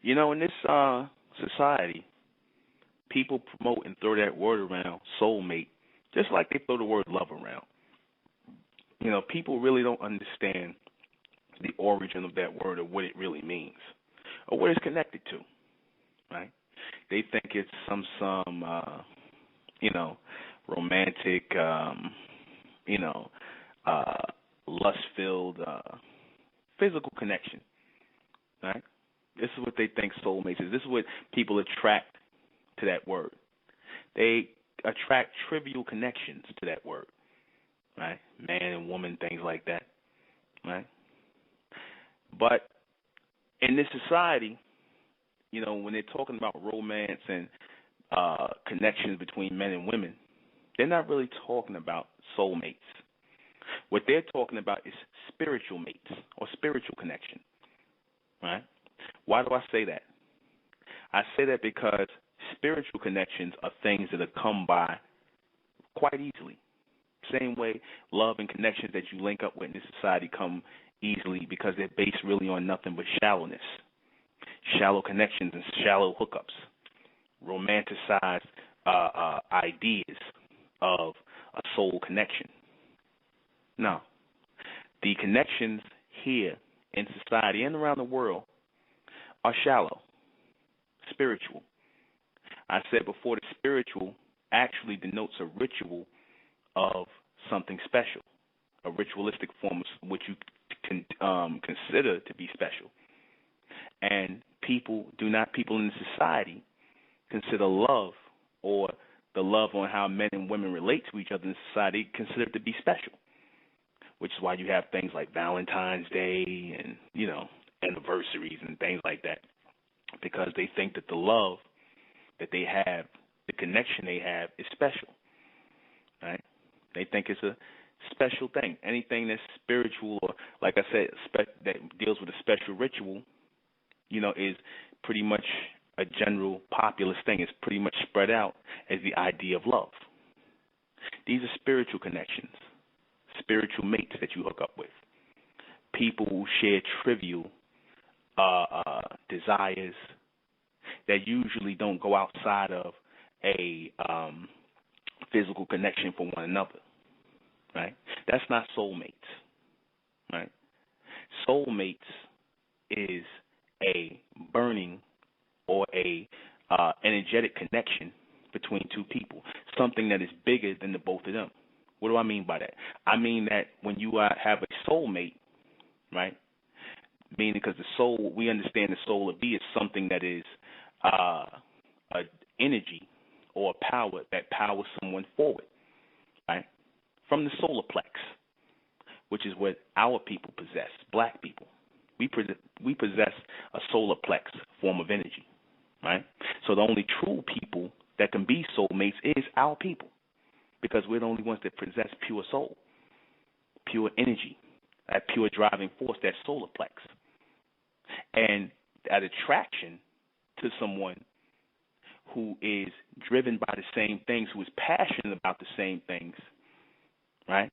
You know, in this society, people promote and throw that word around, soulmate, just like they throw the word love around. You know, people really don't understand the origin of that word or what it really means or what it's connected to, right? They think it's some you know, romantic, you know, lust-filled physical connection, right? This is what they think soulmates is. This is what people attract to that word. They attract trivial connections to that word, right? Man and woman, things like that, right? But in this society, you know, when they're talking about romance and connections between men and women, they're not really talking about soulmates. What they're talking about is spiritual mates or spiritual connection, right? Why do I say that? I say that because spiritual connections are things that have come by quite easily. Same way love and connections that you link up with in this society come easily because they're based really on nothing but shallowness, shallow connections and shallow hookups, romanticized ideas of a soul connection. No, the connections here in society and around the world are shallow, spiritual. I said before, the spiritual actually denotes a ritual of something special, a ritualistic form of what you can consider to be special. And people in society consider love or the love on how men and women relate to each other in society considered to be special, which is why you have things like Valentine's Day and, you know, anniversaries and things like that, because they think that the love that they have, the connection they have is special, right? They think it's a special thing. Anything that's spiritual or, like I said, that deals with a special ritual, you know, is pretty much a general populist thing. It's pretty much spread out as the idea of love. These are spiritual connections, spiritual mates that you hook up with. People who share trivial desires that usually don't go outside of a physical connection for one another, right? That's not soulmates, right? Soulmates is a burning or a energetic connection between two people, something that is bigger than the both of them. What do I mean by that? I mean that when you have a soulmate, right, meaning because the soul, we understand the soul of be is something that is an energy or a power that powers someone forward, right, from the solar plex, which is what our people possess, black people. We possess a solar plex form of energy, right? So the only true people that can be soulmates is our people, because we're the only ones that possess pure soul, pure energy, that pure driving force, that solar plex. And that attraction to someone who is driven by the same things, who is passionate about the same things, right,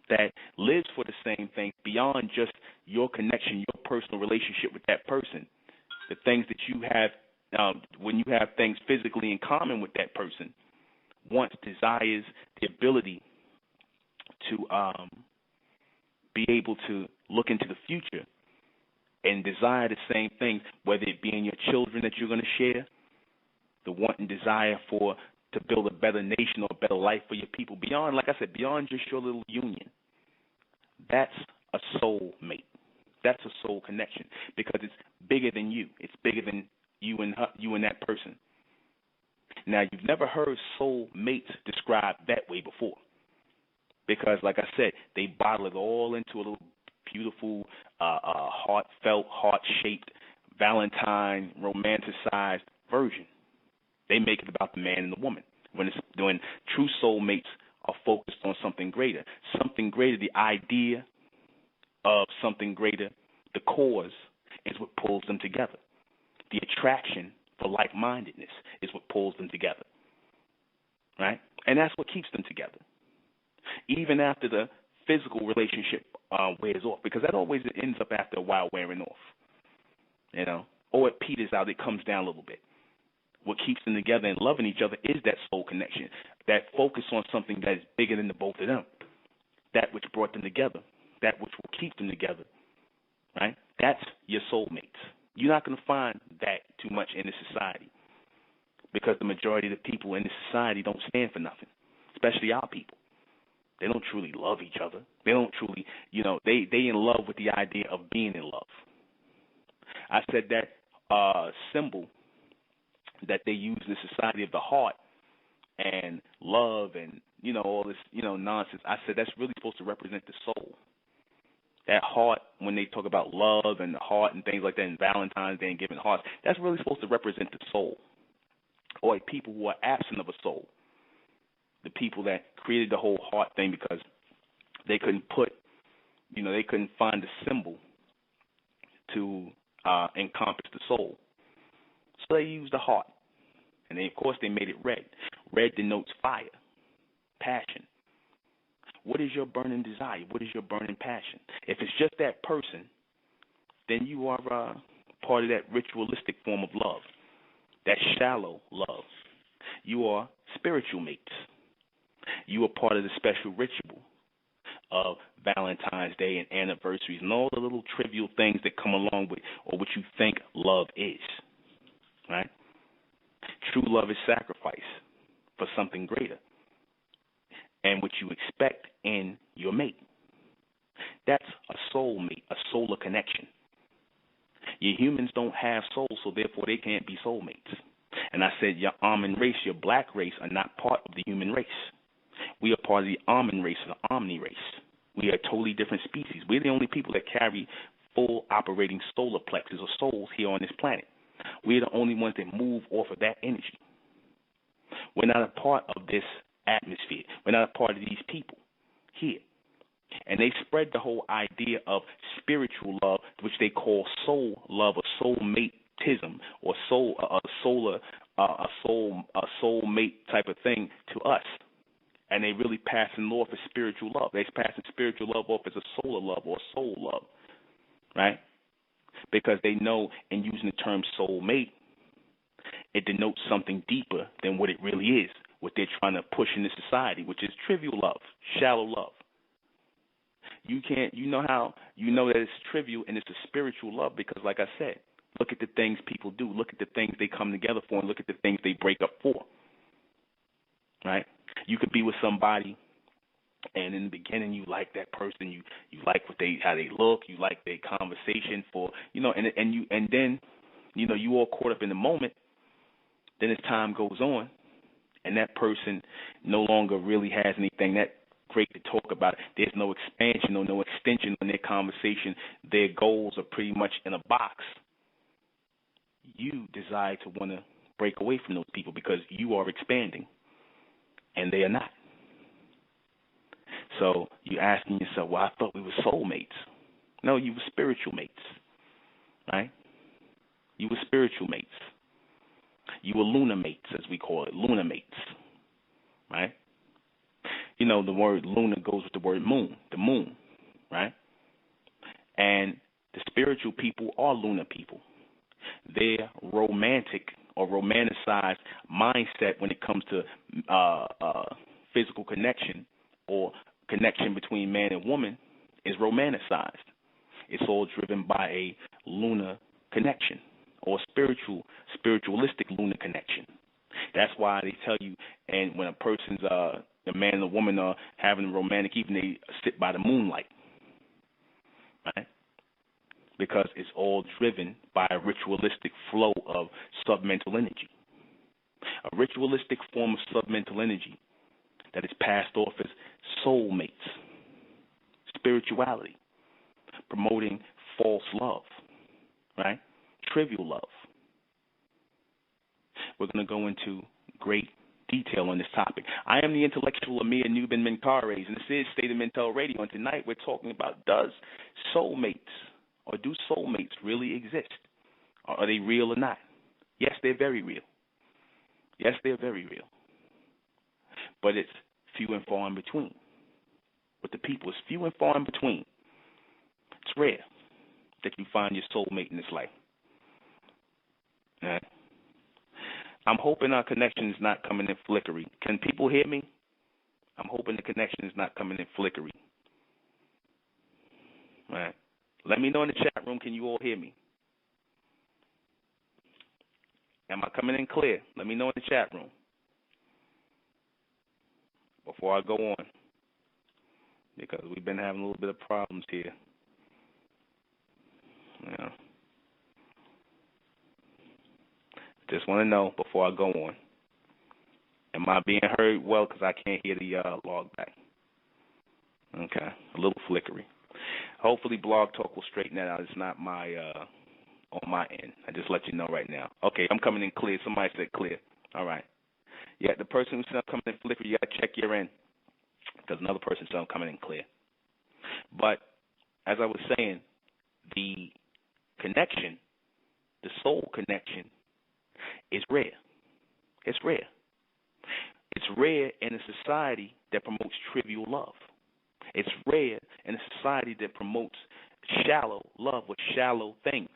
that lives for the same things beyond just your connection, your personal relationship with that person, the things that you have, when you have things physically in common with that person, wants, desires the ability to be able to look into the future and desire the same things, whether it be in your children that you're going to share, the want and desire to build a better nation or a better life for your people, beyond, like I said, beyond just your little union. That's a soul mate. That's a soul connection, because it's bigger than you. It's bigger than you and that person. Now, you've never heard soul mates described that way before, because, like I said, they bottle it all into a little beautiful, heartfelt, heart-shaped, Valentine, romanticized version. They make it about the man and the woman, when true soulmates are focused on something greater. Something greater, the idea of something greater, the cause, is what pulls them together. The attraction for like-mindedness is what pulls them together, right? And that's what keeps them together, even after the physical relationship wears off, because that always ends up after a while wearing off, or it peters out, it comes down a little bit. What keeps them together and loving each other is that soul connection, that focus on something that is bigger than the both of them, that which brought them together, that which will keep them together, right? That's your soulmates. You're not going to find that too much in this society, because the majority of the people in this society don't stand for nothing, especially our people. They don't truly love each other. They don't truly, they in love with the idea of being in love. I said that symbol that they use in the society of the heart and love and, all this, nonsense. I said that's really supposed to represent the soul. That heart, when they talk about love and the heart and things like that, and Valentine's Day and giving hearts, that's really supposed to represent the soul, or people who are absent of a soul. The people that created the whole heart thing because they couldn't they couldn't find a symbol to encompass the soul. So they used the heart. And then, of course, they made it red. Red denotes fire, passion. What is your burning desire? What is your burning passion? If it's just that person, then you are part of that ritualistic form of love, that shallow love. You are spiritual mates. You are part of the special ritual of Valentine's Day and anniversaries and all the little trivial things that come along with or what you think love is, right? True love is sacrifice for something greater and what you expect in your mate. That's a soulmate, a solar connection. Your humans don't have souls, so therefore they can't be soulmates. And I said your almond race, your black race, are not part of the human race. We are part of the almond race, or the omni race. We are a totally different species. We're the only people that carry full operating solar plexus or souls here on this planet. We're the only ones that move off of that energy. We're not a part of this atmosphere. We're not a part of these people here. And they spread the whole idea of spiritual love, which they call soul love or soulmatism or soulmate type of thing to us. And they really passing off as spiritual love. They're passing spiritual love off as a solar love or soul love, right? Because they know in using the term soulmate, it denotes something deeper than what it really is, what they're trying to push in this society, which is trivial love, shallow love. You know that it's trivial and it's a spiritual love because, like I said, look at the things people do. Look at the things they come together for and look at the things they break up for, right? You could be with somebody, and in the beginning you like that person, you like how they look, you like their conversation and then you all caught up in the moment. Then as time goes on, and that person no longer really has anything that great to talk about. There's no expansion or no extension in their conversation. Their goals are pretty much in a box. You decide to want to break away from those people because you are expanding, and they are not. So you're asking yourself, well, I thought we were soulmates. No, you were spiritual mates, right? You were spiritual mates. You were lunar mates, as we call it, lunar mates, right? The word lunar goes with the word moon, the moon, right? And the spiritual people are lunar people. Their romantic or romanticized mindset when it comes to physical connection or connection between man and woman is romanticized. It's all driven by a lunar connection or spiritualistic lunar connection. That's why they tell you, and when a person's the man and the woman are having a romantic evening, they sit by the moonlight, right? Because it's all driven by a ritualistic flow of submental energy. A ritualistic form of submental energy that is passed off as soulmates, spirituality, promoting false love, right? Trivial love. We're going to go into great detail on this topic. I am the intellectual Amir Nubin Menkares, and this is State of Mental Radio, and tonight we're talking about do soulmates really exist? Are they real or not? Yes, they're very real. Yes, they're very real. but it's few and far in between. With the people, it's few and far in between. It's rare that you find your soulmate in this life. All right? I'm hoping our connection is not coming in flickery. Can people hear me? I'm hoping the connection is not coming in flickery. All right. Let me know in the chat room, can you all hear me? Am I coming in clear? Let me know in the chat room before I go on, because we've been having a little bit of problems here. Yeah. Just want to know before I go on. Am I being heard well? Because I can't hear the log back. Okay. A little flickery. Hopefully Blog Talk will straighten that out. It's not my on my end. I just let you know right now. Okay, I'm coming in clear. Somebody said clear. All right. Yeah, the person who said I'm coming in flickery, you got to check your end, because another person said I'm coming in clear. But as I was saying, the connection, the soul connection, is rare. It's rare. It's rare in a society that promotes trivial love. It's rare in a society that promotes shallow love with shallow things,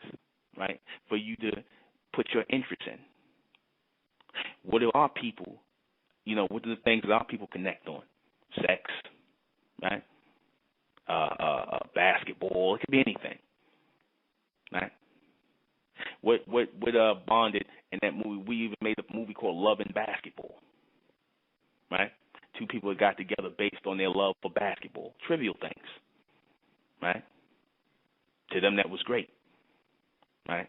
right, for you to put your interest in. What do our people, what are the things that our people connect on? Sex, right? Basketball. It could be anything, right? What bonded in that movie? We even made a movie called Love and Basketball, right? Two people that got together based on their love for basketball. Trivial things, right? To them, that was great, right?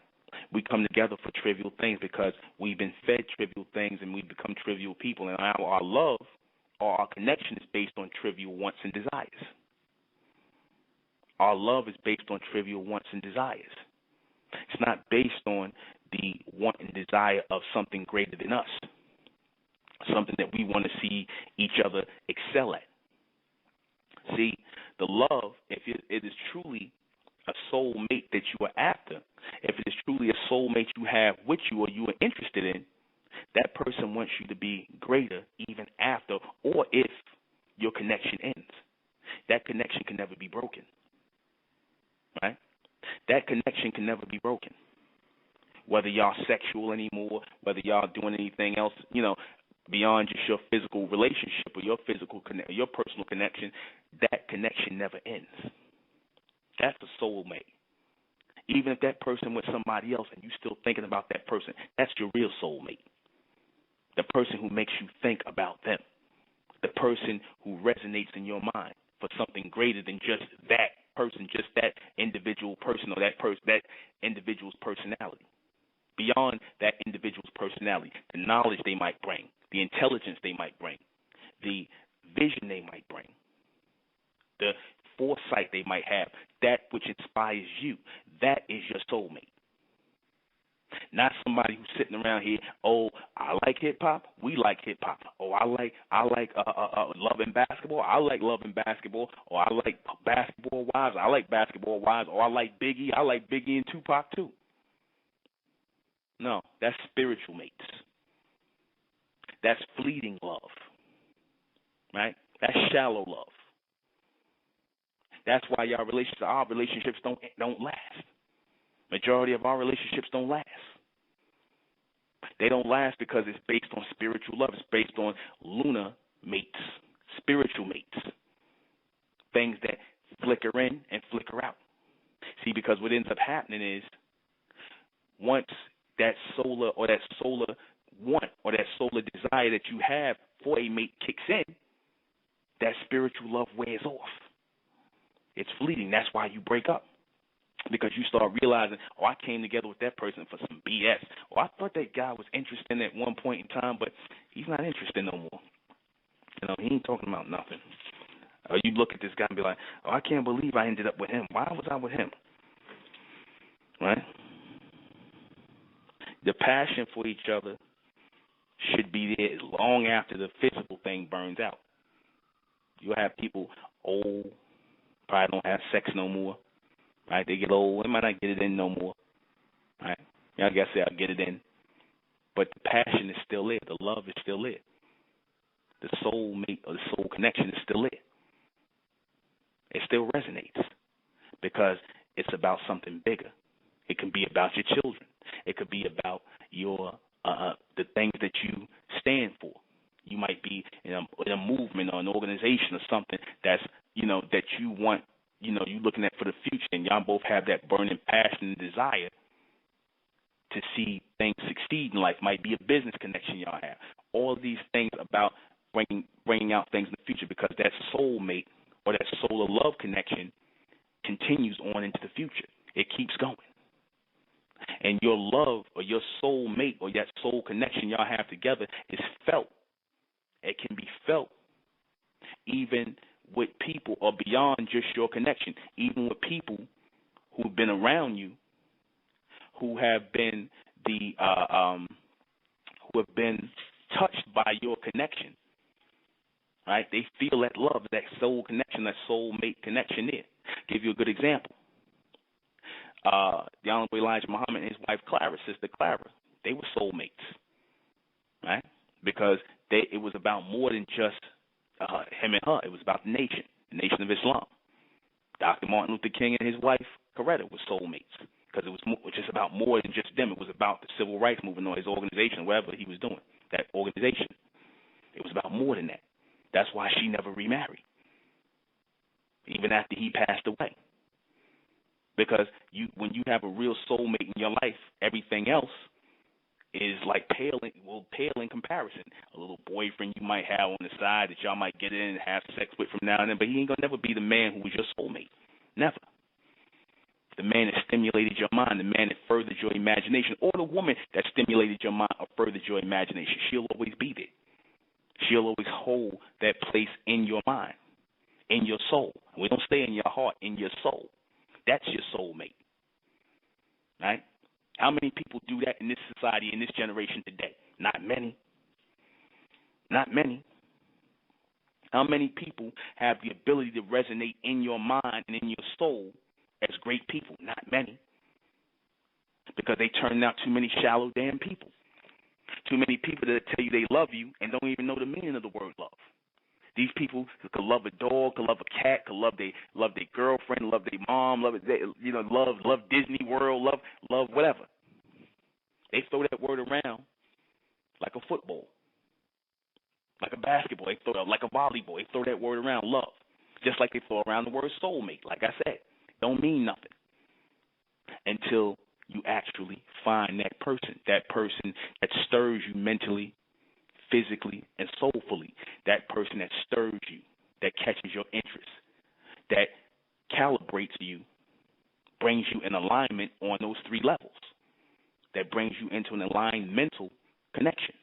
We come together for trivial things because we've been fed trivial things and we've become trivial people. And our love or our connection is based on trivial wants and desires. Our love is based on trivial wants and desires. It's not based on the want and desire of something greater than us, something that we want to see each other excel at. See, the love, if it is truly a soulmate that you are after, if it is truly a soulmate you have with you or you are interested in, that person wants you to be greater even after or if your connection ends. That connection can never be broken, right? That connection can never be broken. Whether y'all sexual anymore, whether y'all doing anything else, beyond just your physical relationship or your your personal connection, that connection never ends. That's a soulmate. Even if that person with somebody else and you still thinking about that person, that's your real soulmate. The person who makes you think about them. The person who resonates in your mind for something greater than just that person, just that individual person or that individual's personality. Beyond that individual's personality, the knowledge they might bring, the intelligence they might bring, the vision they might bring, the foresight they might have, that which inspires you, that is your soulmate. Not somebody who's sitting around here, oh, I like hip-hop, we like hip-hop. Oh, I like love and basketball, I like love and basketball. Or I like basketball wives, I like basketball wives. Or I like Biggie and Tupac too. No, that's spiritual mates. That's fleeting love, right? That's shallow love. That's why our relationships don't last. Majority of our relationships don't last. They don't last because it's based on spiritual love. It's based on lunar mates, spiritual mates, things that flicker in and flicker out. See, because what ends up happening is once that solar want or that solar desire that you have for a mate kicks in, that spiritual love wears off. It's fleeting. That's why you break up. Because you start realizing, oh, I came together with that person for some BS. Oh, I thought that guy was interested at one point in time, but he's not interested no more. He ain't talking about nothing. Or you look at this guy and be like, oh, I can't believe I ended up with him. Why was I with him? Right? The passion for each other should be there long after the physical thing burns out. You have people old, probably don't have sex no more. Right? They get old. They might not get it in no more. Right? I guess they'll get it in. But the passion is still there. The love is still there. the soul mate or the soul connection is still there. It still resonates because it's about something bigger. It can be about your children. It could be about your the things that you stand for. You might be in a movement or an organization or something that's, that you want, you're looking at for the future, and y'all both have that burning passion and desire to see things succeed in life. Might be a business connection y'all have. All of these things about bringing out things in the future, because that soulmate or that soul of love connection continues on into the future. It keeps going. And your love or your soulmate or that soul connection y'all have together is felt. It can be felt even with people or beyond just your connection, even with people who've been around you, who have been who have been touched by your connection. Right? They feel that love, that soul connection, that soulmate connection there. Give you a good example. The Honorable Elijah Muhammad and his wife Clara, Sister Clara, they were soulmates, right? Because it was about more than just him and her. It was about the nation of Islam. Dr. Martin Luther King and his wife Coretta were soulmates because it was just about more than just them. It was about the civil rights movement or his organization, whatever he was doing, that organization. It was about more than that. That's why she never remarried, even after he passed away. Because when you have a real soulmate in your life, everything else is like pale in comparison. A little boyfriend you might have on the side that y'all might get in and have sex with from now and then, but he ain't gonna never be the man who was your soulmate. Never. The man that stimulated your mind, the man that furthered your imagination, or the woman that stimulated your mind or furthered your imagination, she'll always be there. She'll always hold that place in your mind, in your soul. We don't stay in your heart, in your soul. That's your soulmate, right? How many people do that in this society, in this generation today? Not many. Not many. How many people have the ability to resonate in your mind and in your soul as great people? Not many. Because they turn out too many shallow damn people. Too many people that tell you they love you and don't even know the meaning of the word love. These people could love a dog, could love a cat, could love their girlfriend, love their mom, love Disney World, love whatever. They throw that word around like a football, like a basketball. They throw it like a volleyball. They throw that word around, love, just like they throw around the word soulmate. Like I said, don't mean nothing until you actually find that person that stirs you mentally, physically, and soulfully, that person that stirs you, that catches your interest, that calibrates you, brings you in alignment on those three levels, that brings you into an aligned mental connection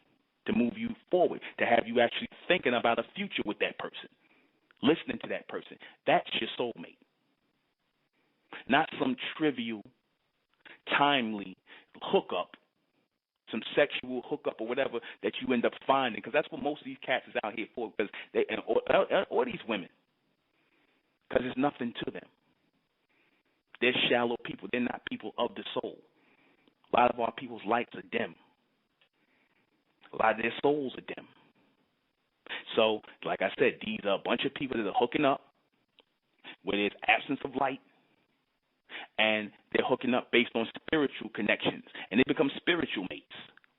to move you forward, to have you actually thinking about a future with that person, listening to that person. That's your soulmate. Not some trivial, timely hookup, some sexual hookup or whatever that you end up finding, because that's what most of these cats is out here for, because or these women, because there's nothing to them. They're shallow people. They're not people of the soul. A lot of our people's lights are dim. A lot of their souls are dim. So, like I said, these are a bunch of people that are hooking up where there's absence of light, and they're hooking up based on spiritual connections, and they become spiritual mates,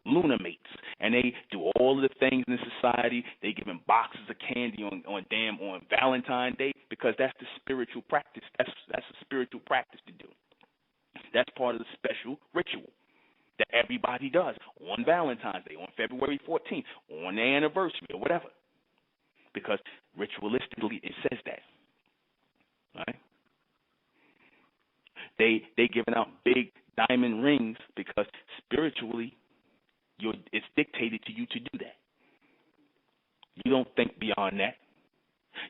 lunar mates, and they do all of the things in society. They give them boxes of candy on Valentine's Day, because that's the spiritual practice. That's a spiritual practice to do. That's part of the special ritual that everybody does on Valentine's Day, on February 14th, on their anniversary or whatever, because ritualistically it says that. Right? They giving out big diamond rings because spiritually it's dictated to you to do that. You don't think beyond that.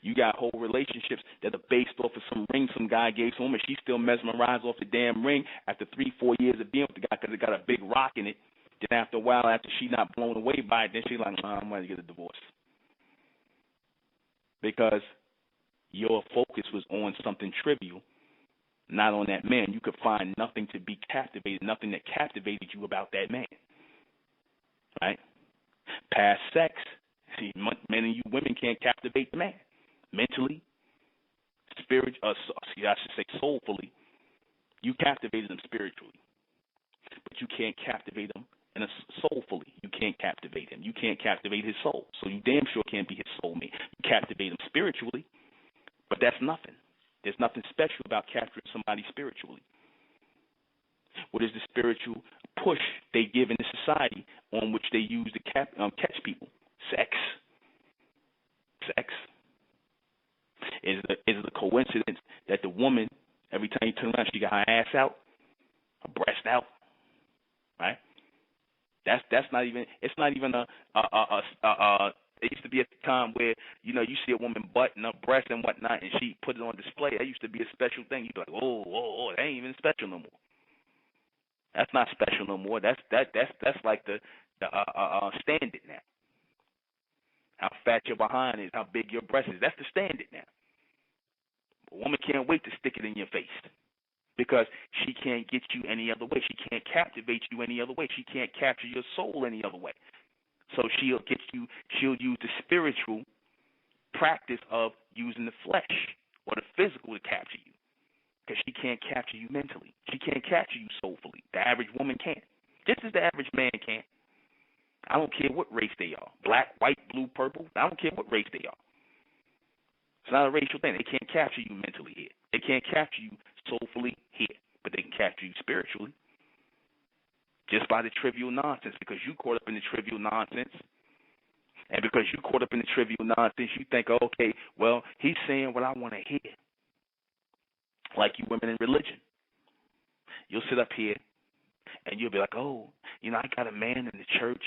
You got whole relationships that are based off of some ring some guy gave to him, and she's still mesmerized off the damn ring after 3-4 years of being with the guy because it got a big rock in it. Then after a while, after she's not blown away by it, then she's like, I'm going to get a divorce. Because your focus was on something trivial, not on that man. You could find nothing to be captivated, nothing that captivated you about that man. Right? Past sex, See, many of you women can't captivate the man mentally, spirit. I should say soulfully. You captivated him spiritually, but you can't captivate him soulfully. You can't captivate him. You can't captivate his soul. So you damn sure can't be his soulmate. You captivate him spiritually, but that's nothing. There's nothing special about capturing somebody spiritually. What is the spiritual push they give in the society on which they use to catch people? Sex. Sex. Is it a coincidence that the woman, every time you turn around, she got her ass out, her breast out, right? That's not even. It's not even a. It used to be a time where you see a woman butt and her breast and whatnot, and she put it on display. That used to be a special thing. You'd be like, oh, that ain't even special no more. That's not special no more. That's like the standard now. How fat your behind is, how big your breast is. That's the standard now. A woman can't wait to stick it in your face because she can't get you any other way. She can't captivate you any other way. She can't capture your soul any other way. So she'll use the spiritual practice of using the flesh or the physical to capture you because she can't capture you mentally. She can't capture you soulfully. The average woman can't, just as the average man can't. I don't care what race they are, black, white, blue, purple. I don't care what race they are. It's not a racial thing. They can't capture you mentally here. They can't capture you soulfully here, but they can capture you spiritually just by the trivial nonsense because you caught up in the trivial nonsense. And because you caught up in the trivial nonsense, you think, okay, well, he's saying what I want to hear. Like you women in religion. You'll sit up here and you'll be like, oh, I got a man in the church.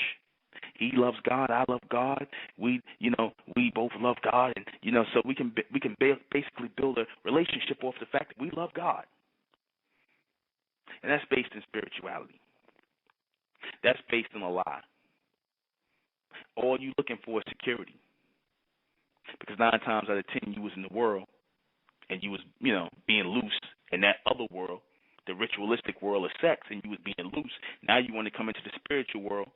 He loves God. I love God. We both love God, and so we can basically build a relationship off the fact that we love God, and that's based in spirituality. That's based on a lie. All you looking for is security, because 9 times out of 10 you was in the world, and you was being loose in that other world, the ritualistic world of sex, and you was being loose. Now you want to come into the spiritual world.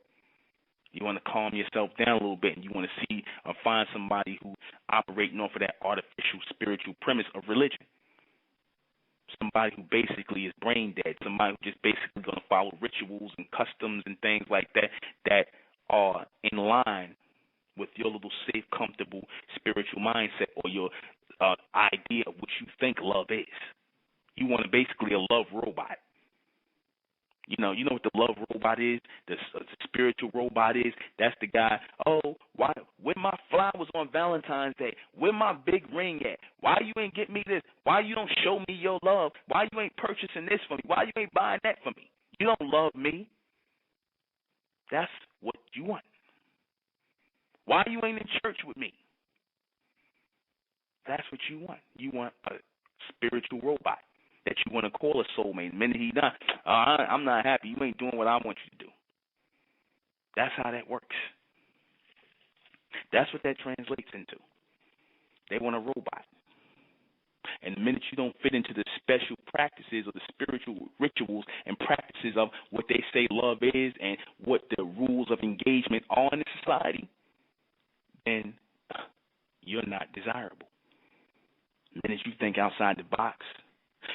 You want to calm yourself down a little bit, and you want to see or find somebody who's operating off of that artificial spiritual premise of religion. Somebody who basically is brain dead. Somebody who's just basically going to follow rituals and customs and things like that are in line with your little safe, comfortable spiritual mindset or your idea of what you think love is. You want basically a love robot. You know what the love robot is? The spiritual robot is? That's the guy, why? Where my flowers on Valentine's Day? Where my big ring at? Why you ain't get me this? Why you don't show me your love? Why you ain't purchasing this for me? Why you ain't buying that for me? You don't love me. That's what you want. Why you ain't in church with me? That's what you want. You want a spiritual robot that you want to call a soulmate. The minute he not, I'm not happy. You ain't doing what I want you to do. That's how that works. That's what that translates into. They want a robot. And the minute you don't fit into the special practices or the spiritual rituals and practices of what they say love is and what the rules of engagement are in the society, then you're not desirable. The minute you think outside the box,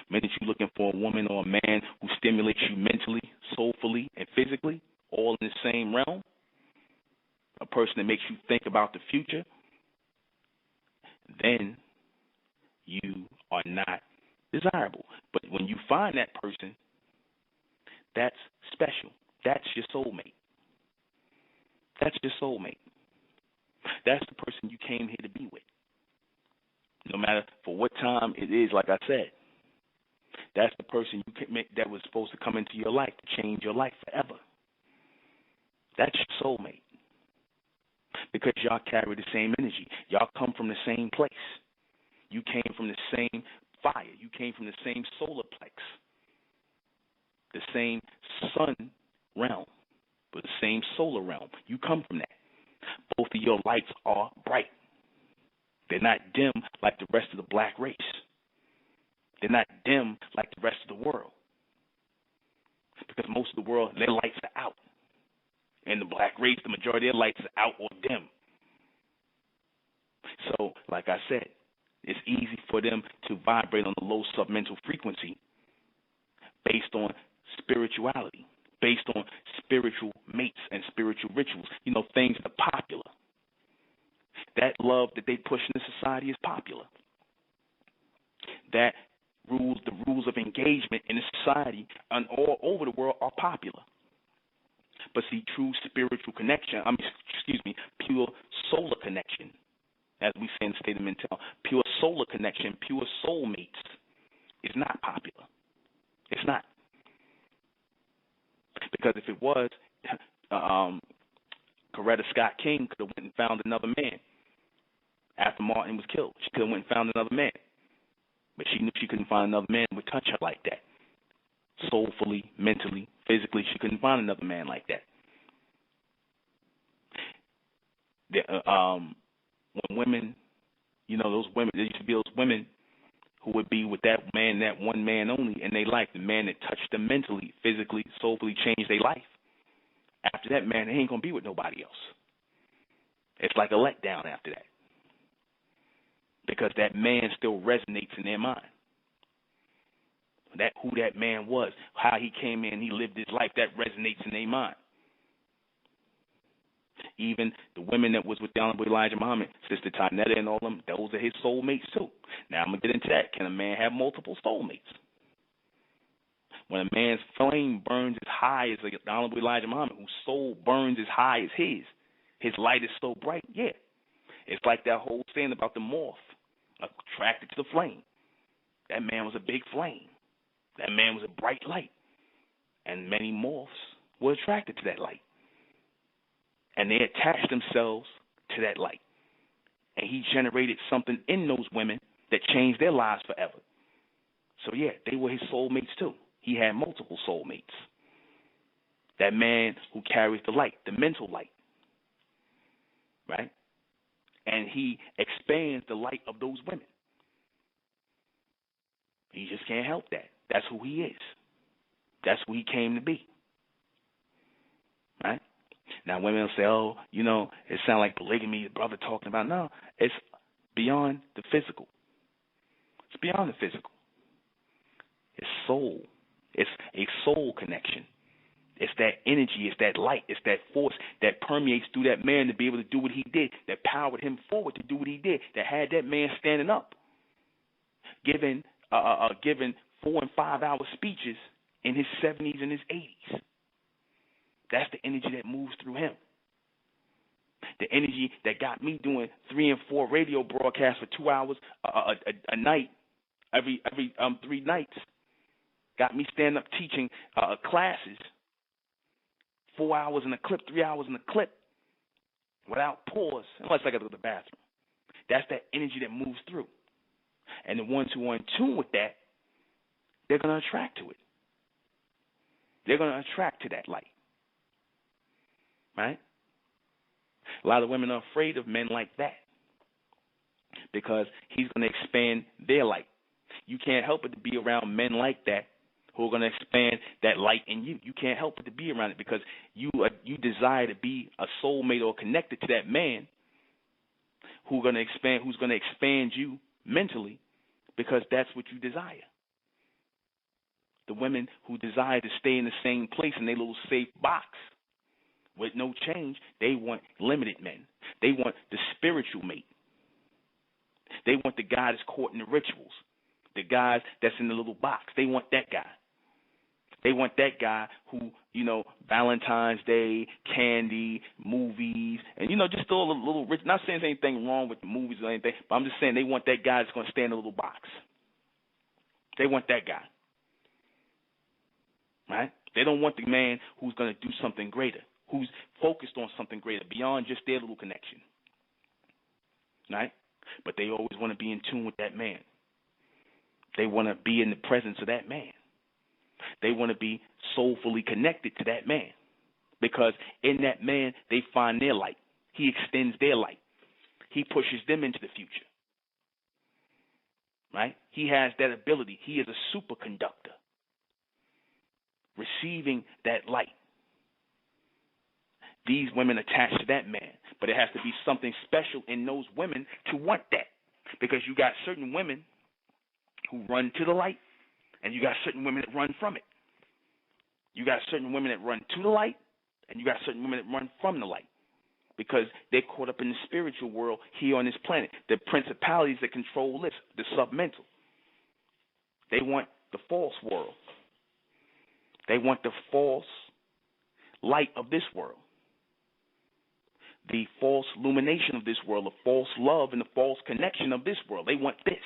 the minute you're looking for a woman or a man who stimulates you mentally, soulfully, and physically, all in the same realm, a person that makes you think about the future, then you are not desirable. But when you find that person, that's special. That's your soulmate. That's your soulmate. That's the person you came here to be with. No matter for what time it is, like I said, that's the person that was supposed to come into your life to change your life forever. That's your soulmate. Because y'all carry the same energy. Y'all come from the same place. You came from the same fire. You came from the same solar plex, the same sun realm, but the same solar realm. You come from that. Both of your lights are bright. They're not dim like the rest of the black race. They're not dim like the rest of the world. Because most of the world, their lights are out. And the black race, the majority of their lights are out or dim. So, like I said, it's easy for them to vibrate on a low submental frequency based on spirituality, based on spiritual mates and spiritual rituals, things that are popular. That love that they push in the society is popular. The rules of engagement in the society and all over the world are popular. But see, true spiritual connection, pure solar connection, as we say in the state of mental, pure solar connection, pure soulmates, is not popular. It's not. Because if it was, Coretta Scott King could have went and found another man after Martin was killed. She could have went and found another man. But she knew she couldn't find another man who would touch her like that. Soulfully, mentally, physically, she couldn't find another man like that. When women, those women, there used to be those women who would be with that man, that one man only in their life, the man that touched them mentally, physically, soulfully, changed their life. After that man, they ain't going to be with nobody else. It's like a letdown after that. Because that man still resonates in their mind. Who that man was, how he came in, he lived his life, that resonates in their mind. Even the women that was with the Honorable Elijah Muhammad, Sister Tanetta and all them, those are his soulmates too. Now I'm going to get into that. Can a man have multiple soulmates? When a man's flame burns as high as the Honorable Elijah Muhammad, whose soul burns as high as his light is so bright, yeah. It's like that whole saying about the moth attracted to the flame. That man was a big flame. That man was a bright light. And many moths were attracted to that light. And they attached themselves to that light. And he generated something in those women that changed their lives forever. So, yeah, they were his soulmates too. He had multiple soulmates. That man who carries the light, the mental light, right? And he expands the light of those women. He just can't help that. That's who he is. That's who he came to be. Right? Now, women will say, oh, it sounds like polygamy, the brother talking about. No, it's beyond the physical. It's beyond the physical. It's soul. It's a soul connection. It's that energy, it's that light, it's that force that permeates through that man to be able to do what he did, that powered him forward to do what he did, that had that man standing up, giving 4 and 5 hour speeches in his 70s and his 80s. That's the energy that moves through him. The energy that got me doing 3 and 4 radio broadcasts for 2 hours a night, every 3 nights, got me standing up teaching classes. 4 hours in a clip, 3 hours in a clip, without pause, unless I got to go to the bathroom. That's that energy that moves through. And the ones who are in tune with that, they're going to attract to it. They're going to attract to that light. Right? A lot of women are afraid of men like that because he's going to expand their light. You can't help but to be around men like that who are going to expand that light in you. You can't help but to be around it because you desire to be a soulmate or connected to that man who's going to expand you mentally because that's what you desire. The women who desire to stay in the same place in their little safe box with no change, they want limited men. They want the spiritual mate. They want the guy that's caught in the rituals, the guys that's in the little box. They want that guy. They want that guy who, Valentine's Day, candy, movies, and, just all a little rich. Not saying there's anything wrong with the movies or anything, but I'm just saying they want that guy that's going to stay in a little box. They want that guy. Right? They don't want the man who's going to do something greater, who's focused on something greater beyond just their little connection. Right? But they always want to be in tune with that man. They want to be in the presence of that man. They want to be soulfully connected to that man because in that man they find their light. He extends their light. He pushes them into the future. Right? He has that ability. He is a superconductor, receiving that light. these women attached to that man. But it has to be something special in those women to want that. Because you got certain women who run to the light, and you got certain women that run from it. You got certain women that run to the light, and you got certain women that run from the light. Because they're caught up in the spiritual world here on this planet. The principalities that control this, the submental. They want the false world. They want the false light of this world. The false illumination of this world, the false love and the false connection of this world. They want this.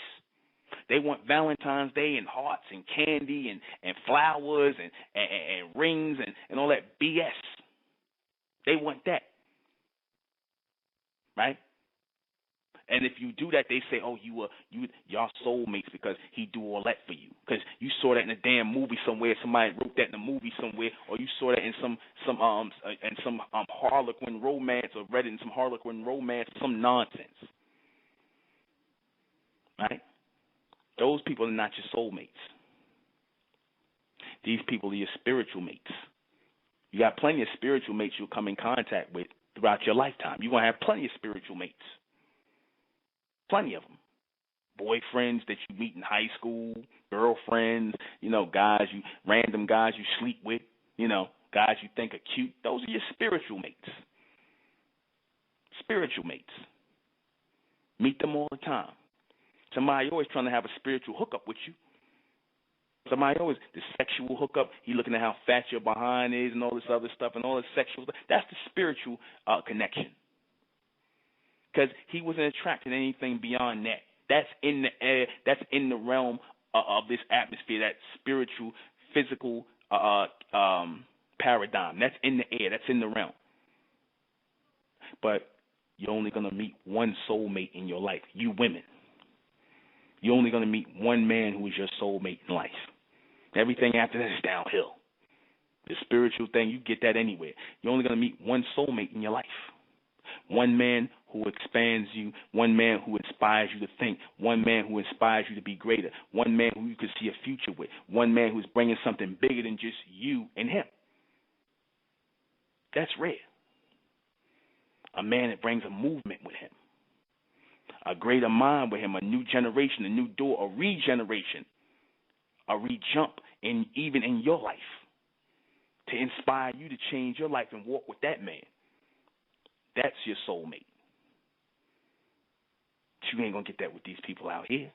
They want Valentine's Day and hearts and candy and flowers and rings and all that BS. They want that. Right? And if you do that, they say, "Oh, y'all soulmates because he do all that for you." Because you saw that in a damn movie somewhere. Somebody wrote that in a movie somewhere, or you saw that in some Harlequin romance, or read it in some Harlequin romance, some nonsense. Right? Those people are not your soulmates. These people are your spiritual mates. You got plenty of spiritual mates you'll come in contact with throughout your lifetime. You're gonna have plenty of spiritual mates. Plenty of them. Boyfriends that you meet in high school, girlfriends, random guys you sleep with, guys you think are cute. Those are your spiritual mates. Spiritual mates. Meet them all the time. Somebody always trying to have a spiritual hookup with you. Somebody always, the sexual hookup, he looking at how fat your behind is and all this other stuff and all this sexual stuff. That's the spiritual connection. Because he wasn't attracted to anything beyond that. That's in the air. That's in the realm of this atmosphere, that spiritual, physical paradigm. That's in the air. That's in the realm. But you're only going to meet one soulmate in your life. You women. You're only going to meet one man who is your soulmate in life. Everything after that is downhill. The spiritual thing, you get that anywhere. You're only going to meet one soulmate in your life. One man who expands you, one man who inspires you to think, one man who inspires you to be greater, one man who you could see a future with, one man who's bringing something bigger than just you and him. That's rare. A man that brings a movement with him, a greater mind with him, a new generation, a new door, a regeneration, a re-jump even in your life to inspire you to change your life and walk with that man. That's your soulmate. But you ain't going to get that with these people out here.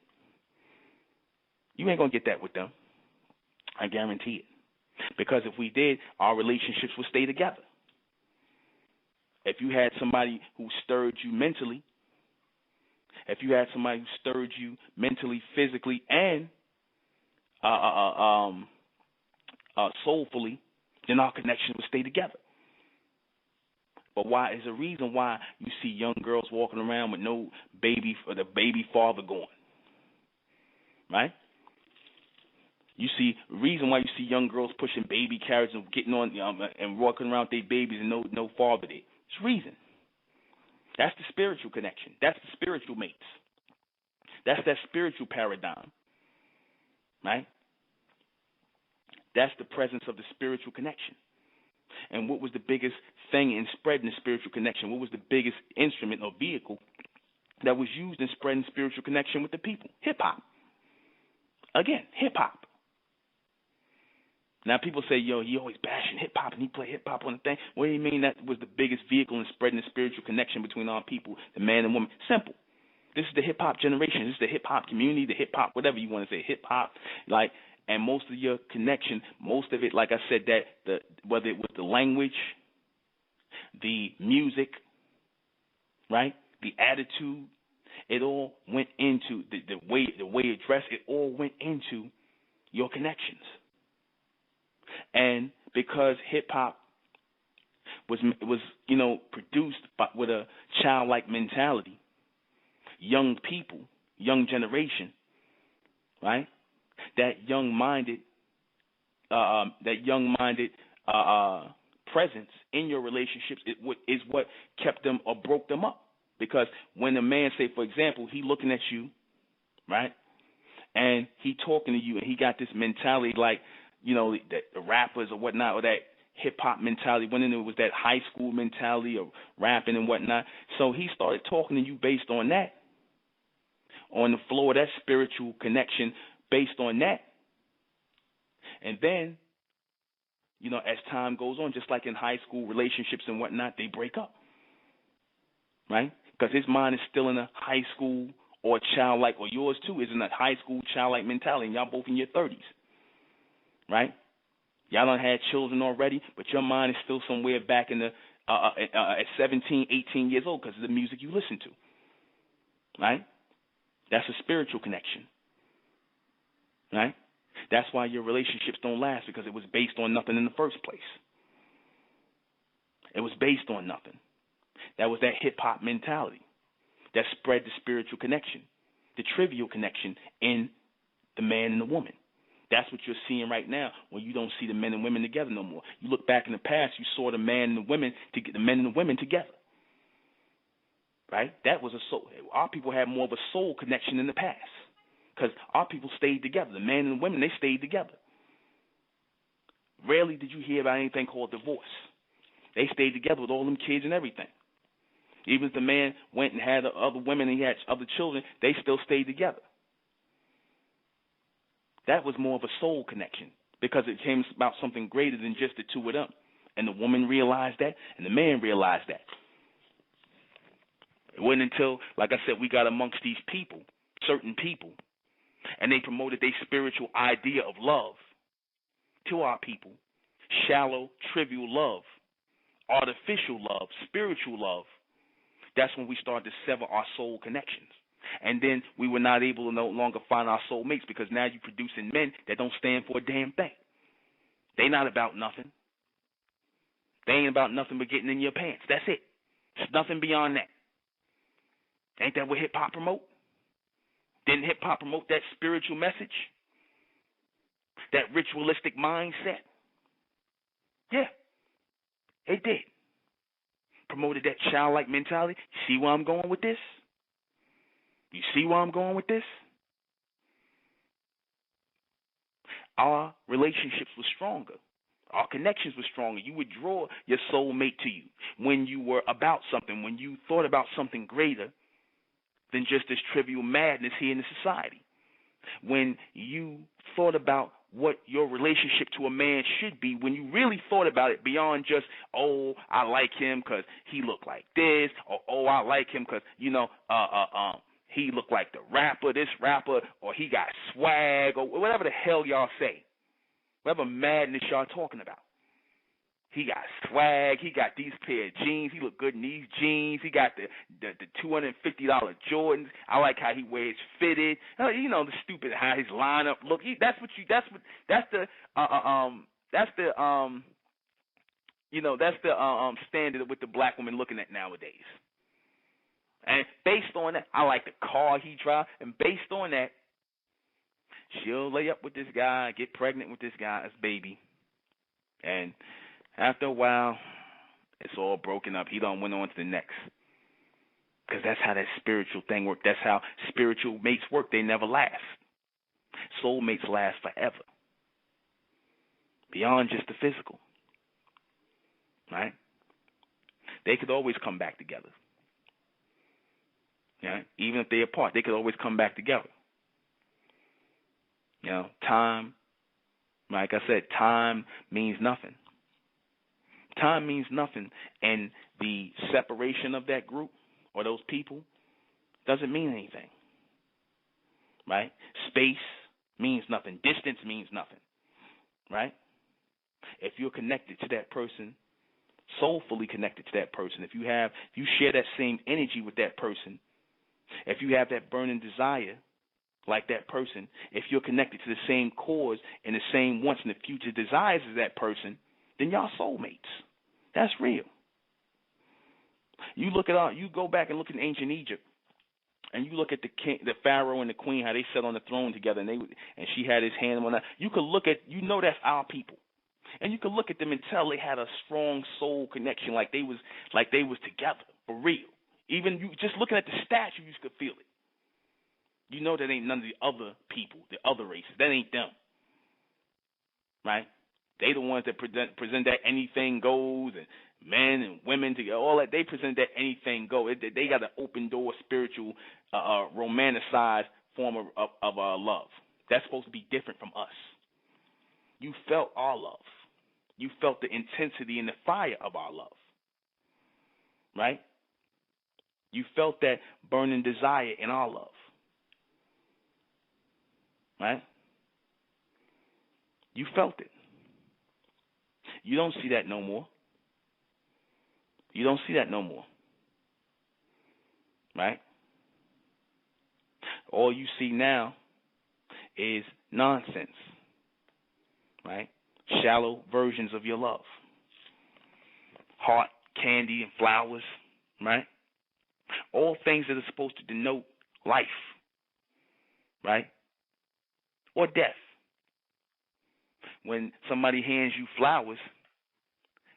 You ain't going to get that with them. I guarantee it. Because if we did, our relationships would stay together. If you had somebody who stirred you mentally, if you had somebody who stirred you mentally, physically, and soulfully, then our connection would stay together. But why is a reason why you see young girls walking around with no baby or the baby father gone, right? You see reason why you see young girls pushing baby carriages and getting on and walking around with their babies and no father there. It's reason. That's the spiritual connection. That's the spiritual mates. That's that spiritual paradigm, right? That's the presence of the spiritual connection. And what was the biggest thing in spreading the spiritual connection? What was the biggest instrument or vehicle that was used in spreading spiritual connection with the people? Hip-hop. Again, hip-hop. Now, people say, yo, he always bashing hip-hop and he play hip-hop on the thing. What do you mean that was the biggest vehicle in spreading the spiritual connection between our people, the man and woman? Simple. This is the hip-hop generation. This is the hip-hop community, the hip-hop, whatever you want to say, hip-hop, and most of your connection, most of it, like I said, whether it was the language, the music, right, the attitude, it all went into the way it dressed. It all went into your connections. And because hip hop was produced with a childlike mentality, young people, young generation, right? That young-minded presence in your relationships is what kept them or broke them up. Because when a man, say, for example, he looking at you, right, and he talking to you, and he got this mentality like, that the rappers or whatnot, or that hip-hop mentality, when it was that high school mentality of rapping and whatnot. So he started talking to you based on that, on the floor of that spiritual connection based on that. And then, as time goes on, just like in high school relationships and whatnot, they break up, right? Because his mind is still in a high school or childlike, or yours too is in a high school childlike mentality, and y'all both in your 30s, right? Y'all done had children already, but your mind is still somewhere back in the at 17, 18 years old because of the music you listen to, right? That's a spiritual connection, right? That's why your relationships don't last, because it was based on nothing in the first place. It was based on nothing. That was that hip-hop mentality that spread the spiritual connection, the trivial connection in the man and the woman. That's what you're seeing right now when you don't see the men and women together no more. You look back in the past, you saw the man and the women, the men and the women together, right? That was a soul. Our people had more of a soul connection in the past because our people stayed together. The men and the women, they stayed together. Rarely did you hear about anything called divorce. They stayed together with all them kids and everything. Even if the man went and had other women and he had other children, they still stayed together. That was more of a soul connection because it came about something greater than just the two of them. And the woman realized that, and the man realized that. It wasn't until, like I said, we got amongst these people, certain people, and they promoted their spiritual idea of love to our people. Shallow, trivial love, artificial love, spiritual love. That's when we started to sever our soul connections. And then we were not able to no longer find our soulmates because now you're producing men that don't stand for a damn thing. They not about nothing. They ain't about nothing but getting in your pants. That's it. It's nothing beyond that. Ain't that what hip-hop promote? Didn't hip-hop promote that spiritual message? That ritualistic mindset? Yeah, it did. Promoted that childlike mentality. You see where I'm going with this? You see where I'm going with this? Our relationships were stronger. Our connections were stronger. You would draw your soulmate to you when you were about something, when you thought about something greater than just this trivial madness here in the society. When you thought about what your relationship to a man should be, when you really thought about it beyond just, oh, I like him because he looked like this, or oh, I like him because, he looked like the rapper, this rapper, or he got swag, or whatever the hell y'all say. Whatever madness y'all talking about. He got swag. He got these pair of jeans. He look good in these jeans. He got the $250 Jordans. I like how he wears fitted. The stupid how his lineup look. That's the standard with the black woman looking at nowadays. And based on that, I like the car he drives. And based on that, she'll lay up with this guy, get pregnant with this guy's baby. And after a while, it's all broken up. He done went on to the next. Because that's how that spiritual thing works. That's how spiritual mates work. They never last. Soulmates last forever. Beyond just the physical. Right? They could always come back together. Yeah, even if they're apart, they could always come back together. Time, like I said, time means nothing. Time means nothing, and the separation of that group or those people doesn't mean anything, right? Space means nothing. Distance means nothing, right? If you're connected to that person, soulfully connected to that person, if you share that same energy with that person, if you have that burning desire like that person, if you're connected to the same cause and the same wants and the future desires as that person, then y'all soulmates. That's real. You go back and look in ancient Egypt, and you look at the king, the pharaoh and the queen, how they sat on the throne together, and she had his hand on that. That's our people, and you could look at them and tell they had a strong soul connection, like they was together for real. Even you just looking at the statue, you could feel it. You know that ain't none of the other people, the other races. That ain't them. Right? They the ones that present that anything goes, and men and women together, all that. They present that anything goes. They got an open door, spiritual, romanticized form of love. That's supposed to be different from us. You felt our love. You felt the intensity and the fire of our love, right? You felt that burning desire in our love, right? You felt it. You don't see that no more. You don't see that no more, right? All you see now is nonsense, right? Shallow versions of your love. Heart, candy, and flowers, right? All things that are supposed to denote life, right? Or death. When somebody hands you flowers,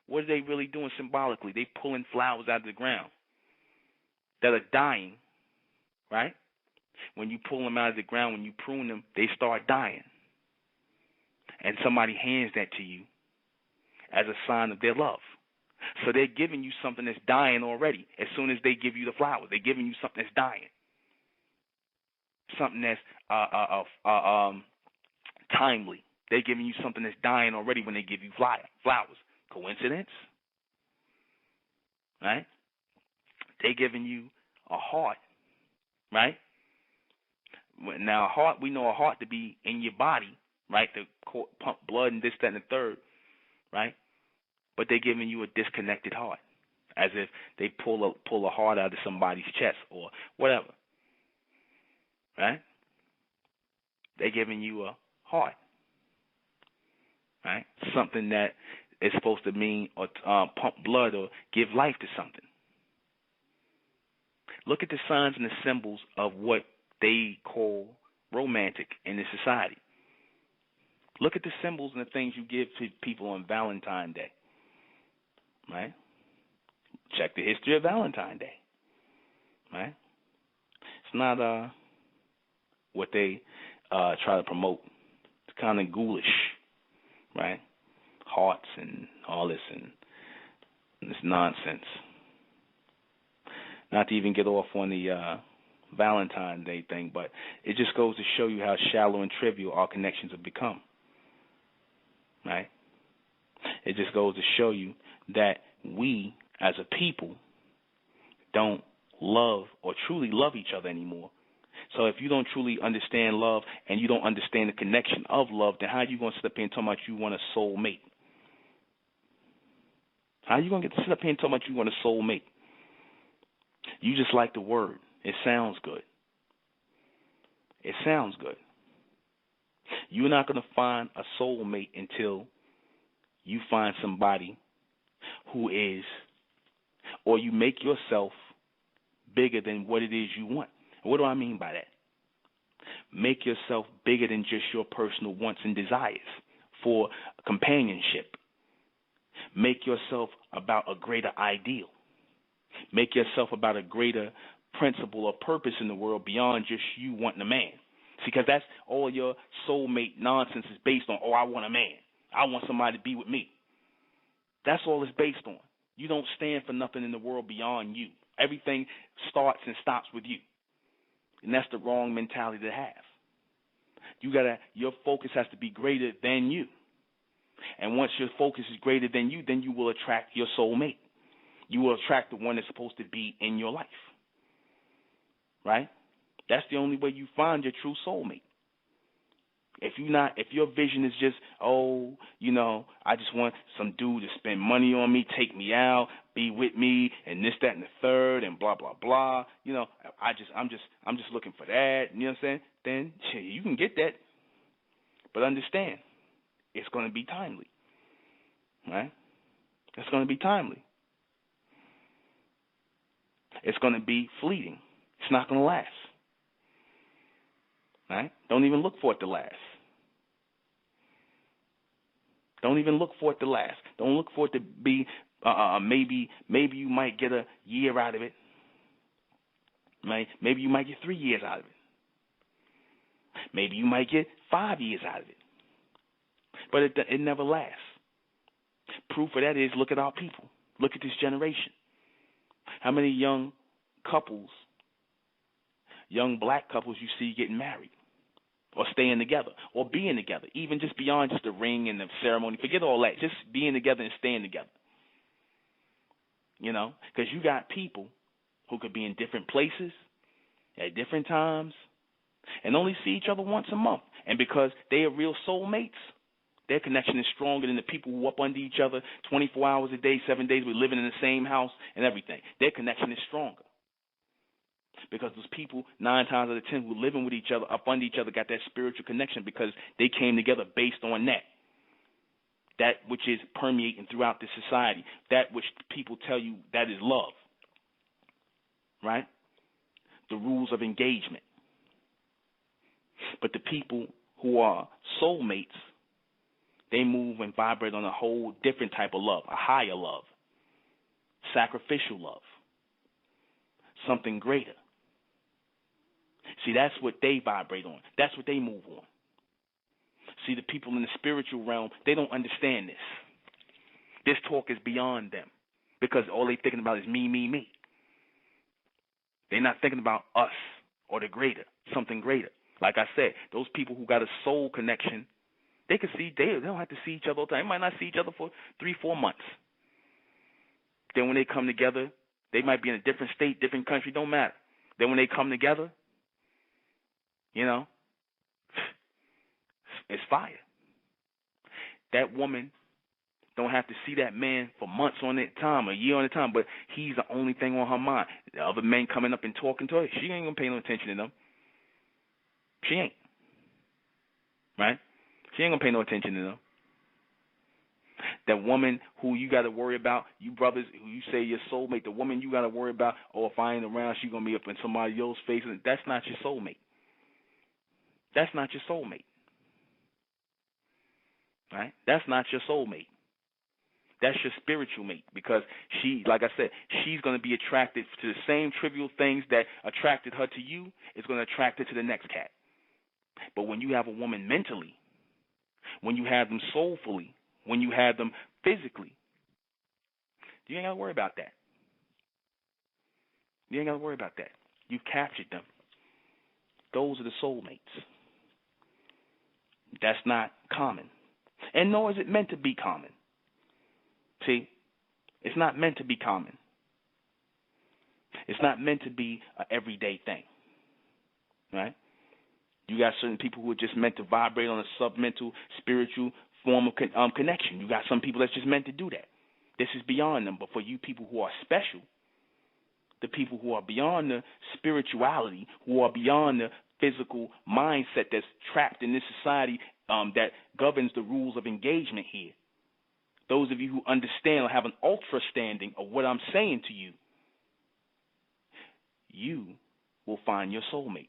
what are they really doing symbolically? They pulling flowers out of the ground that are dying, right? When you pull them out of the ground, when you prune them, they start dying. And somebody hands that to you as a sign of their love. So they're giving you something that's dying already as soon as they give you the flowers. They're giving you something that's dying. Something that's timely. They're giving you something that's dying already when they give you flowers. Coincidence? Right? They're giving you a heart, right? Now, a heart, we know a heart to be in your body, right? To pump blood and this, that, and the third, right? But they're giving you a disconnected heart, as if they pull a heart out of somebody's chest or whatever, right? They're giving you a heart, right? Something that is supposed to mean or pump blood or give life to something. Look at the signs and the symbols of what they call romantic in this society. Look at the symbols and the things you give to people on Valentine's Day, right? Check the history of Valentine's Day, right? It's not what they try to promote. It's kind of ghoulish, right? Hearts and all this and this nonsense. Not to even get off on the Valentine's Day thing, but it just goes to show you how shallow and trivial our connections have become, right? It just goes to show you that we, as a people, don't love or truly love each other anymore. So if you don't truly understand love and you don't understand the connection of love, then how are you going to sit up here and talk about you want a soulmate? How are you going to get to sit up here and talk about you want a soulmate? You just like the word. It sounds good. It sounds good. You're not going to find a soulmate until you find somebody who is, or you make yourself bigger than what it is you want. What do I mean by that? Make yourself bigger than just your personal wants and desires for companionship. Make yourself about a greater ideal. Make yourself about a greater principle or purpose in the world beyond just you wanting a man. See, because that's all your soulmate nonsense is based on. Oh, I want a man. I want somebody to be with me. That's all it's based on. You don't stand for nothing in the world beyond you. Everything starts and stops with you. And that's the wrong mentality to have. Your focus has to be greater than you. And once your focus is greater than you, then you will attract your soulmate. You will attract the one that's supposed to be in your life. Right? That's the only way you find your true soulmate. If your vision is just, I just want some dude to spend money on me, take me out, be with me, and this, that, and the third, and blah, blah, blah. I'm just looking for that. You know what I'm saying? Then you can get that, but understand, it's going to be timely, right? It's going to be timely. It's going to be fleeting. It's not going to last. Right? Don't even look for it to last. Don't even look for it to last. Don't look for it to be maybe you might get a year out of it. Right? Maybe you might get 3 years out of it. Maybe you might get 5 years out of it. But it never lasts. Proof of that is look at our people. Look at this generation. How many young couples, young black couples you see getting married or staying together or being together, even just beyond just the ring and the ceremony. Forget all that. Just being together and staying together. You know, because you got people who could be in different places at different times and only see each other once a month. And because they are real soulmates, their connection is stronger than the people who up under each other 24 hours a day, 7 days, we're living in the same house and everything. Their connection is stronger. Because those people, 9 times out of 10, who are living with each other, up under each other, got that spiritual connection because they came together based on that which is permeating throughout the society, that which people tell you that is love, right? The rules of engagement. But the people who are soulmates, they move and vibrate on a whole different type of love, a higher love, sacrificial love, something greater. See, that's what they vibrate on. That's what they move on. See, the people in the spiritual realm, they don't understand this. This talk is beyond them because all they're thinking about is me, me, me. They're not thinking about us or the greater, something greater. Like I said, those people who got a soul connection, they can see, they don't have to see each other all the time. They might not see each other for 3-4 months. Then when they come together, they might be in a different state, different country, don't matter. Then when they come together, you know, it's fire. That woman don't have to see that man for months on a time, a year on a time, but he's the only thing on her mind. The other men coming up and talking to her, she ain't going to pay no attention to them. She ain't. Right? She ain't going to pay no attention to them. That woman who you got to worry about, you brothers who you say your soulmate, the woman you got to worry about, oh, if I ain't around, she going to be up in somebody else's face. That's not your soulmate. That's not your soulmate. Right? That's not your soulmate. That's your spiritual mate because she, like I said, she's going to be attracted to the same trivial things that attracted her to you. It's going to attract her to the next cat. But when you have a woman mentally, when you have them soulfully, when you have them physically, you ain't got to worry about that. You ain't got to worry about that. You've captured them. Those are the soulmates. That's not common. And nor is it meant to be common. See, it's not meant to be common. It's not meant to be an everyday thing. Right? You got certain people who are just meant to vibrate on a submental, spiritual form of connection. You got some people that's just meant to do that. This is beyond them. But for you people who are special, the people who are beyond the spirituality, who are beyond the physical mindset that's trapped in this society that governs the rules of engagement here, those of you who understand or have an ultra standing of what I'm saying to you, you will find your soulmates.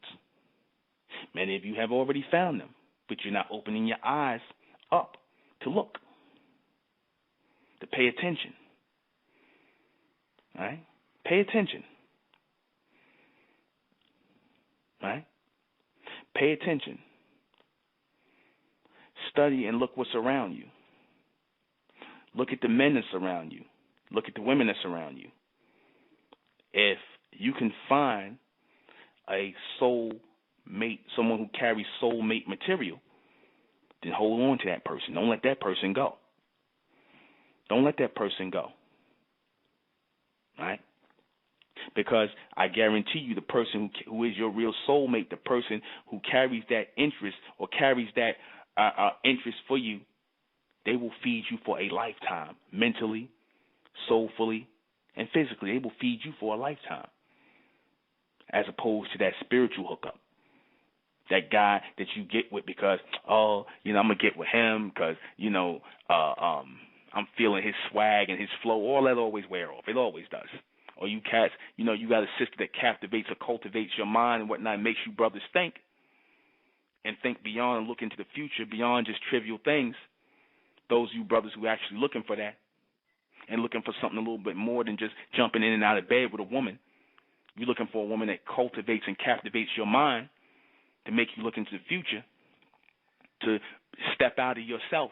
Many of you have already found them, but you're not opening your eyes up to look, to pay attention. All right? Pay attention. All right? Pay attention. Study and look what's around you. Look at the men that's around you. Look at the women that's around you. If you can find a soul mate, someone who carries soulmate material, then hold on to that person. Don't let that person go. Don't let that person go. Right? Because I guarantee you the person who is your real soulmate, the person who carries that interest or carries that interest for you, they will feed you for a lifetime, mentally, soulfully, and physically. They will feed you for a lifetime, as opposed to that spiritual hookup. That guy that you get with because, I'm going to get with him because, I'm feeling his swag and his flow. All that always wear off. It always does. Or you cats, you got a sister that captivates or cultivates your mind and whatnot, makes you brothers think and think beyond and look into the future, beyond just trivial things. Those of you brothers who are actually looking for that and looking for something a little bit more than just jumping in and out of bed with a woman. You're looking for a woman that cultivates and captivates your mind to make you look into the future, to step out of yourself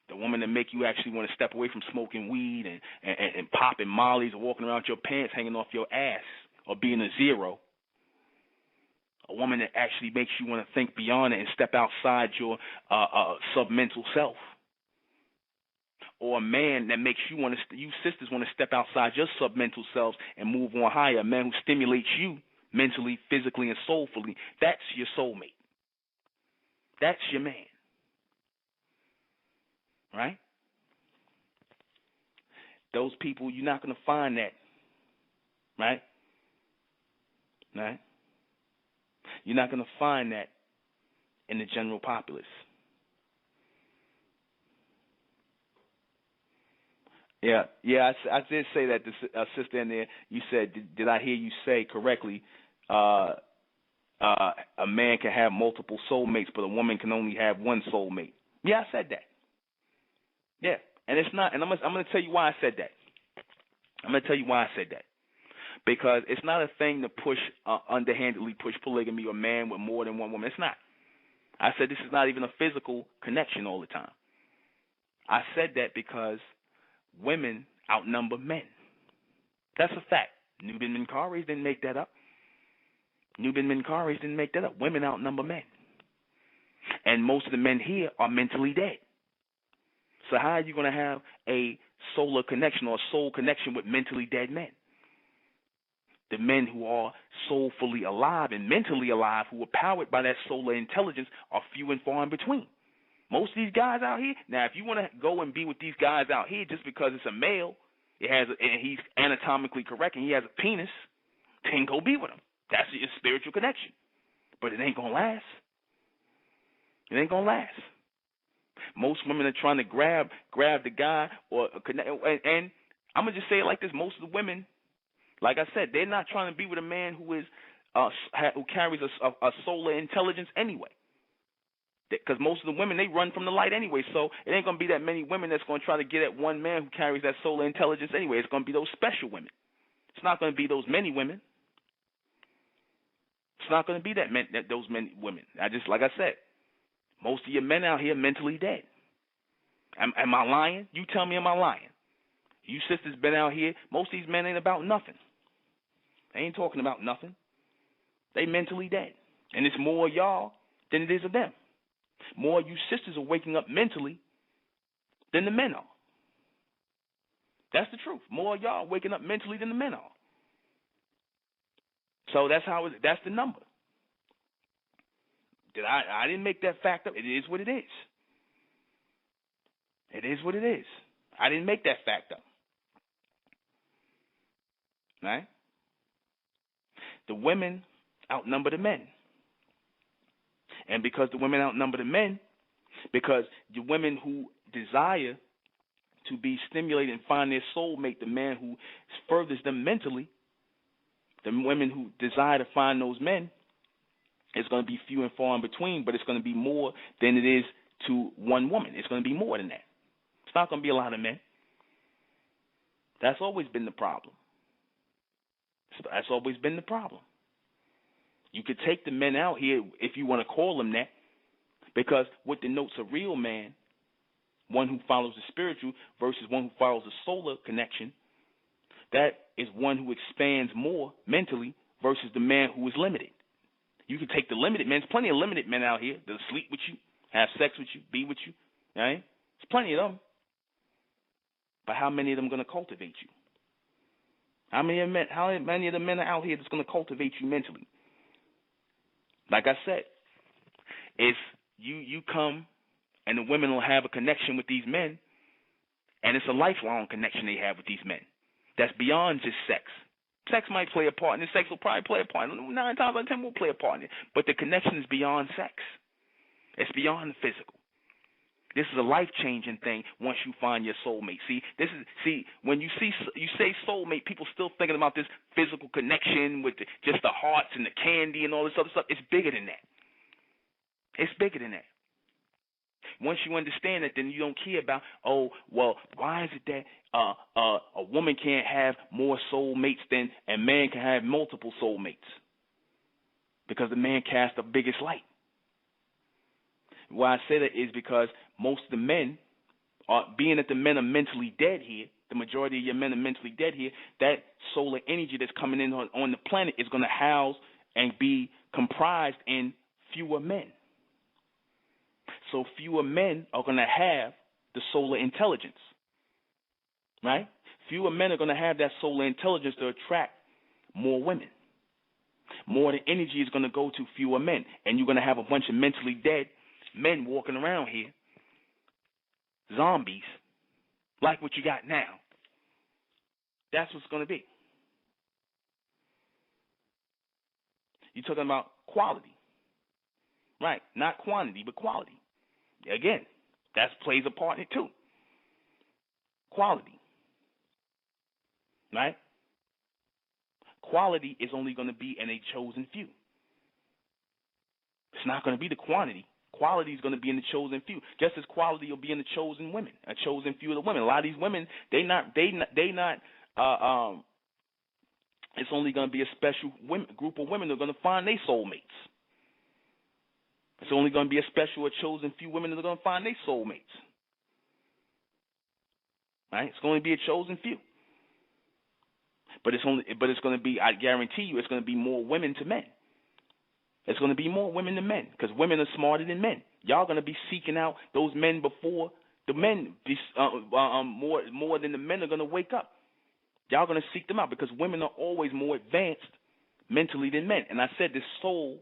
The woman that make you actually want to step away from smoking weed and popping mollies or walking around with your pants hanging off your ass or being a zero. A woman that actually makes you want to think beyond it and step outside your submental self. Or a man that makes you want to, you sisters want to step outside your submental selves and move on higher. A man who stimulates you mentally, physically, and soulfully. That's your soulmate. That's your man. Right? Those people, you're not going to find that. Right? Right? You're not going to find that in the general populace. Yeah, I did say that. The sister in there, you said, did I hear you say correctly? A man can have multiple soulmates, but a woman can only have one soulmate. Yeah, I said that. Yeah, and it's not. And I'm going to tell you why I said that. I'm going to tell you why I said that. Because it's not a thing to push, underhandedly push polygamy or man with more than one woman. It's not. I said this is not even a physical connection all the time. I said that because women outnumber men. That's a fact. ᴛRᴜᴛ didn't make that up. ᴛRᴜᴛ didn't make that up. Women outnumber men. And most of the men here are mentally dead. So how are you going to have a solar connection or a soul connection with mentally dead men? The men who are soulfully alive and mentally alive, who are powered by that solar intelligence, are few and far in between. Most of these guys out here, now if you want to go and be with these guys out here just because it's a male, and he's anatomically correct and he has a penis, then go be with him. That's your spiritual connection. But it ain't going to last. It ain't going to last. Most women are trying to grab the guy or connect, and I'm going to just say it like this. Most of the women, like I said, they're not trying to be with a man who is who carries a solar intelligence anyway. Because most of the women, they run from the light anyway, so it ain't going to be that many women that's going to try to get at one man who carries that solar intelligence anyway. It's going to be those special women. It's not going to be those many women. It's not going to be those many women. Like I said, most of your men out here mentally dead. Am I lying? You tell me, am I lying? You sisters been out here, most of these men ain't about nothing. They ain't talking about nothing. They mentally dead. And it's more of y'all than it is of them. More of you sisters are waking up mentally than the men are. That's the truth. More of y'all are waking up mentally than the men are. So that's the number. I didn't make that fact up. It is what it is. It is what it is. I didn't make that fact up. Right? The women outnumber the men. And because the women outnumber the men, because the women who desire to be stimulated and find their soulmate, the man who furthers them mentally, the women who desire to find those men, it's going to be few and far in between, but it's going to be more than it is to one woman. It's going to be more than that. It's not going to be a lot of men. That's always been the problem. That's always been the problem. You could take the men out here, if you want to call them that, because what denotes a real man, one who follows the spiritual versus one who follows the solar connection, that is one who expands more mentally versus the man who is limited. You can take the limited men. There's plenty of limited men out here that'll sleep with you, have sex with you, be with you. Right? There's plenty of them. But how many of them are going to cultivate you? How many of the men are out here that's going to cultivate you mentally? Like I said, if you come and the women will have a connection with these men, and it's a lifelong connection they have with these men that's beyond just sex. Sex might play a part, and sex will probably play a part. 9 times out of 10 will play a part in it. But the connection is beyond sex. It's beyond the physical. This is a life-changing thing once you find your soulmate. When you say soulmate, people still thinking about this physical connection with just the hearts and the candy and all this other stuff. It's bigger than that. It's bigger than that. Once you understand it, then you don't care about, why is it that a woman can't have more soulmates than a man can have multiple soulmates? Because the man casts the biggest light. Why I say that is because most of the men being that the men are mentally dead here, the majority of your men are mentally dead here, that solar energy that's coming in on the planet is going to house and be comprised in fewer men. So fewer men are going to have the solar intelligence, right? Fewer men are going to have that solar intelligence to attract more women. More of the energy is going to go to fewer men, and you're going to have a bunch of mentally dead men walking around here, zombies, like what you got now. That's what's going to be. You're talking about quality, right? Not quantity, but quality. Again, that plays a part in it too. Quality, right? Quality is only going to be in a chosen few. It's not going to be the quantity. Quality is going to be in the chosen few, just as quality will be in the chosen women, a chosen few of the women. A lot of these women, they not. It's only going to be a special group of women that are going to find their soulmates. It's only going to be a special, a chosen few women that are going to find their soulmates. Right? It's going to be a chosen few. But it's going to be, I guarantee you, it's going to be more women to men. It's going to be more women than men, because women are smarter than men. Y'all going to be seeking out those men before the men, more than the men are going to wake up. Y'all going to seek them out, because women are always more advanced mentally than men. And I said the soul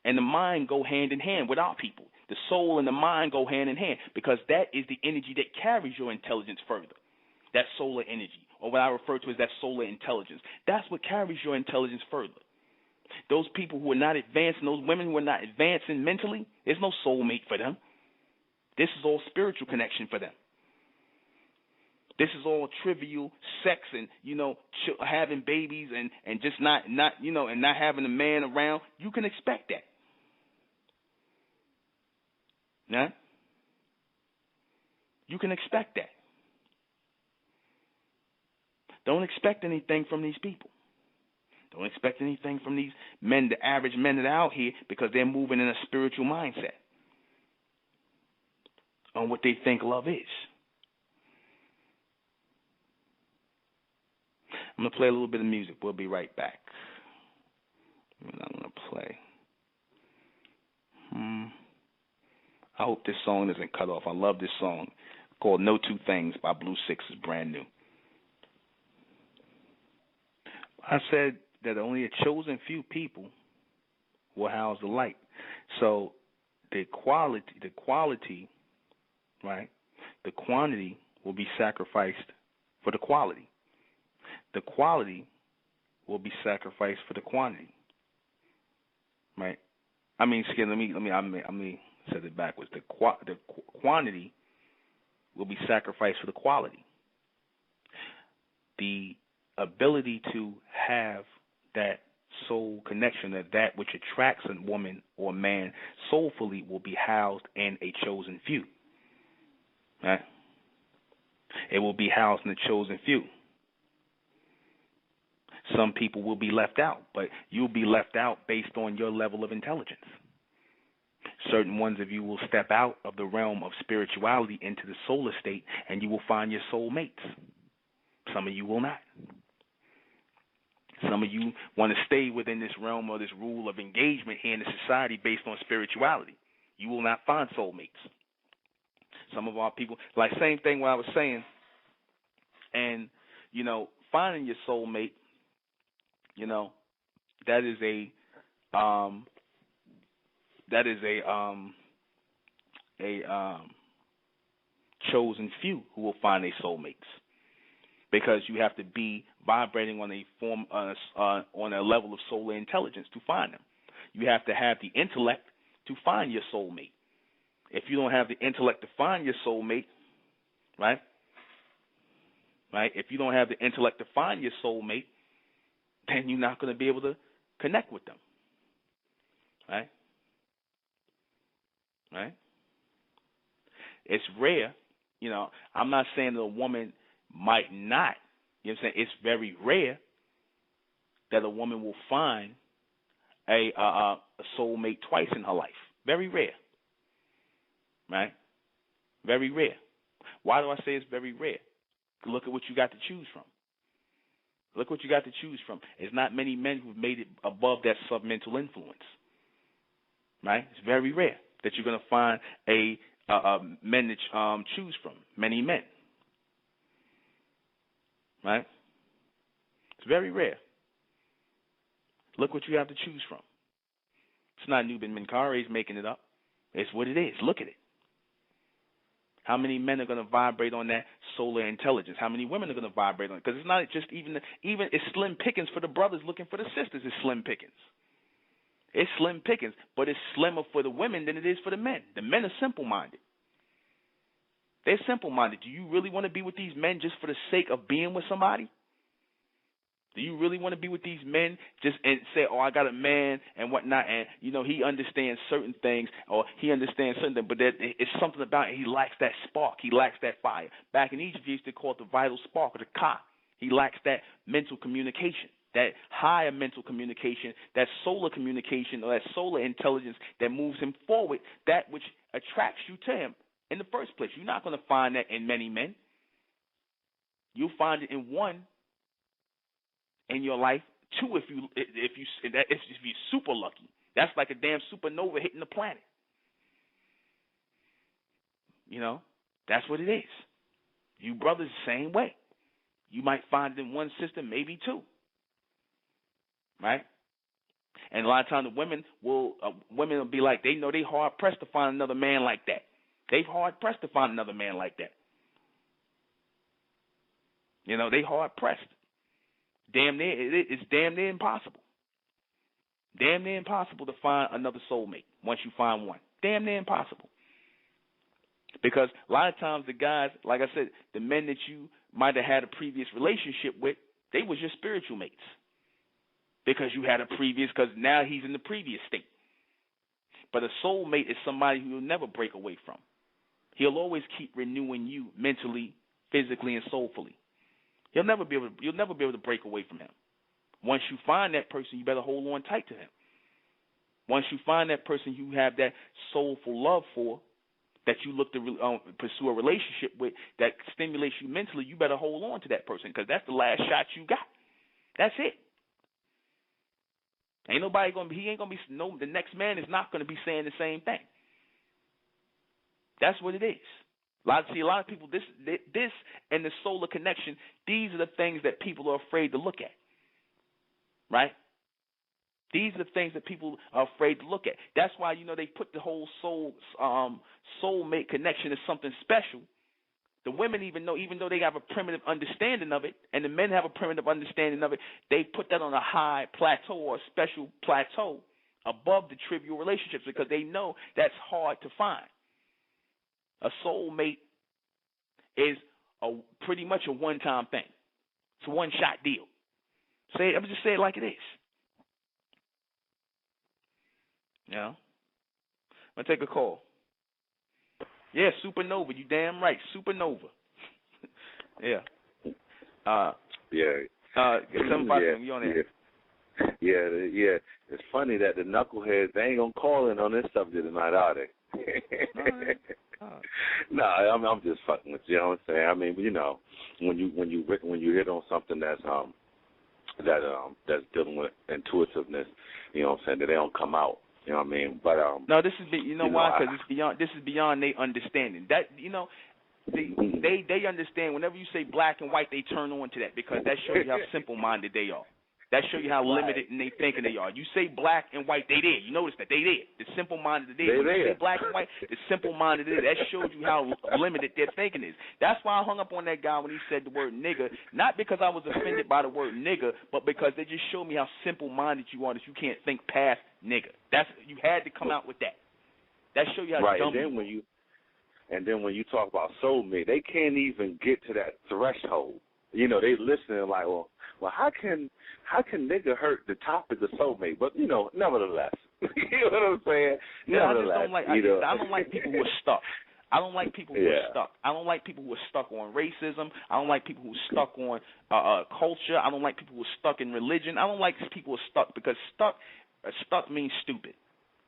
and the mind go hand in hand with our people. The soul and the mind go hand in hand, because that is the energy that carries your intelligence further. That solar energy, or what I refer to as that solar intelligence. That's what carries your intelligence further. Those people who are not advancing, those women who are not advancing mentally, there's no soulmate for them. This is all spiritual connection for them. This is all trivial sex and, having babies and just not and not having a man around. You can expect that. Nah? You can expect that. Don't expect anything from these people. Don't expect anything from these men, the average men that are out here, because they're moving in a spiritual mindset on what they think love is. I'm going to play a little bit of music. We'll be right back. I'm going to play. I hope this song isn't cut off. I love this song called No Two Things by Blue Six. It's brand new. I said that only a chosen few people will house the light. So the quality, right? The quantity will be sacrificed for the quality. The quality will be sacrificed for the quantity, right? I mean, let me set it backwards. The quantity will be sacrificed for the quality. The ability to have that soul connection, that which attracts a woman or man soulfully, will be housed in a chosen few. Right? It will be housed in a chosen few. Some people will be left out, but you'll be left out based on your level of intelligence. Certain ones of you will step out of the realm of spirituality into the solar state, and you will find your soulmates. Some of you will not. Some of you want to stay within this realm or this rule of engagement here in the society based on spirituality. You will not find soulmates. Some of our people, like same thing what I was saying, and, finding your soulmate, that is a chosen few who will find their soulmates, because you have to be vibrating on a level of solar intelligence to find them. You have to have the intellect to find your soulmate. If you don't have the intellect to find your soulmate, right? If you don't have the intellect to find your soulmate, then you're not going to be able to connect with them, right? It's rare, I'm not saying that a woman might not, I'm saying? It's very rare that a woman will find a soulmate twice in her life. Very rare, right? Very rare. Why do I say it's very rare? Look at what you got to choose from. Look what you got to choose from. There's not many men who've made it above that submental influence, right? It's very rare that you're going to find men to choose from, many men, right? It's very rare. Look what you have to choose from. It's not ᴛRᴜᴛ GH is making it up. It's what it is. Look at it. How many men are going to vibrate on that solar intelligence? How many women are going to vibrate on it? Because it's not just even it's slim pickings for the brothers looking for the sisters. It's slim pickings. It's slim pickings, but it's slimmer for the women than it is for the men. The men are simple-minded. They're simple-minded. Do you really want to be with these men just for the sake of being with somebody? Do you really want to be with these men just and say, oh, I got a man and whatnot, and, you know, he understands certain things or he understands certain things, but it's something about it. He lacks that spark. He lacks that fire. Back in Egypt, he used to call it the vital spark or the ka. He lacks that mental communication, that higher mental communication, that solar communication or that solar intelligence that moves him forward, that which attracts you to him in the first place. You're not going to find that in many men. You'll find it in one in your life, two if you're super lucky. That's like a damn supernova hitting the planet. You know, that's what it is. You brothers, the same way. You might find it in one sister, maybe two. Right? And a lot of times the women will be like, they know they hard pressed to find another man like that. They've hard pressed to find another man like that. You know, they hard pressed. Damn near, it's damn near impossible. Damn near impossible to find another soulmate once you find one. Damn near impossible. Because a lot of times the guys, like I said, the men that you might have had a previous relationship with, they was your spiritual mates. Because you had a previous, because now he's in the previous state. But a soulmate is somebody who you'll never break away from. He'll always keep renewing you mentally, physically, and soulfully. You'll never be able to break away from him. Once you find that person, you better hold on tight to him. Once you find that person you have that soulful love for, that you look to pursue a relationship with, that stimulates you mentally, you better hold on to that person because that's the last shot you got. That's it. Ain't nobody the next man is not gonna be saying the same thing. That's what it is. A lot of people, this and the solar connection, these are the things that people are afraid to look at, right? These are the things that people are afraid to look at. That's why, you know, they put the whole soulmate connection as something special. The women even though they have a primitive understanding of it, and the men have a primitive understanding of it, they put that on a high plateau or a special plateau above the trivial relationships because they know that's hard to find. A soulmate is pretty much a one-time thing. It's a one-shot deal. I'm just saying it like it is. You know? I'm going to take a call. Yeah, supernova. You damn right. Supernova. Yeah. You on there. Yeah. It's funny that the knuckleheads, they ain't going to call in on this subject tonight, are they? Right. No, I'm just fucking with you. You know what I'm saying? I mean, you know, when you hit on something that's dealing with intuitiveness, you know what I'm saying, that they don't come out. You know what I mean? But no, this is why? Because it's beyond. This is beyond their understanding. That they understand. Whenever you say black and white, they turn on to that because that shows you how simple-minded they are. That shows you how limited in they thinking they are. You say black and white, they there. You notice that they there. The simple-minded they there. When you say black and white, the simple-minded they there. That shows you how limited their thinking is. That's why I hung up on that guy when he said the word nigger, not because I was offended by the word nigger, but because they just showed me how simple-minded you are that you can't think past nigger. You had to come out with that. That shows you how dumb you are. And then when you talk about soulmate, they can't even get to that threshold. You know, they listening like, well, how can nigga hurt the topic of soulmate? But, you know, nevertheless. You know what I'm saying? Yeah, I don't like people who are stuck. I don't like people who are stuck. I don't like people who are stuck on racism. I don't like people who are stuck on culture. I don't like people who are stuck in religion. I don't like people who are stuck because stuck means stupid.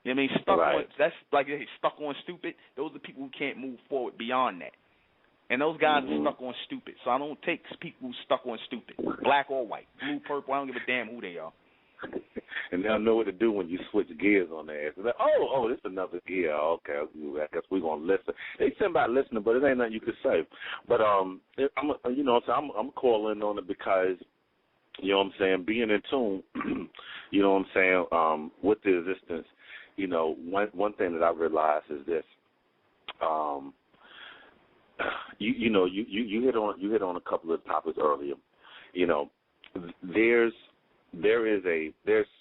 You know what I mean? Stuck on stupid. Those are people who can't move forward beyond that. And those guys are stuck on stupid. So I don't take people stuck on stupid, black or white, blue, purple. I don't give a damn who they are. And they'll know what to do when you switch gears on their ass. They're like, oh, this is another gear. Okay, I guess we're gonna listen. They send about listening, but it ain't nothing you can say. But I'm calling on it because, you know what I'm saying, being in tune, you know what I'm saying, with the existence. You know, one thing that I realized is this. You hit on a couple of topics earlier. You know, there's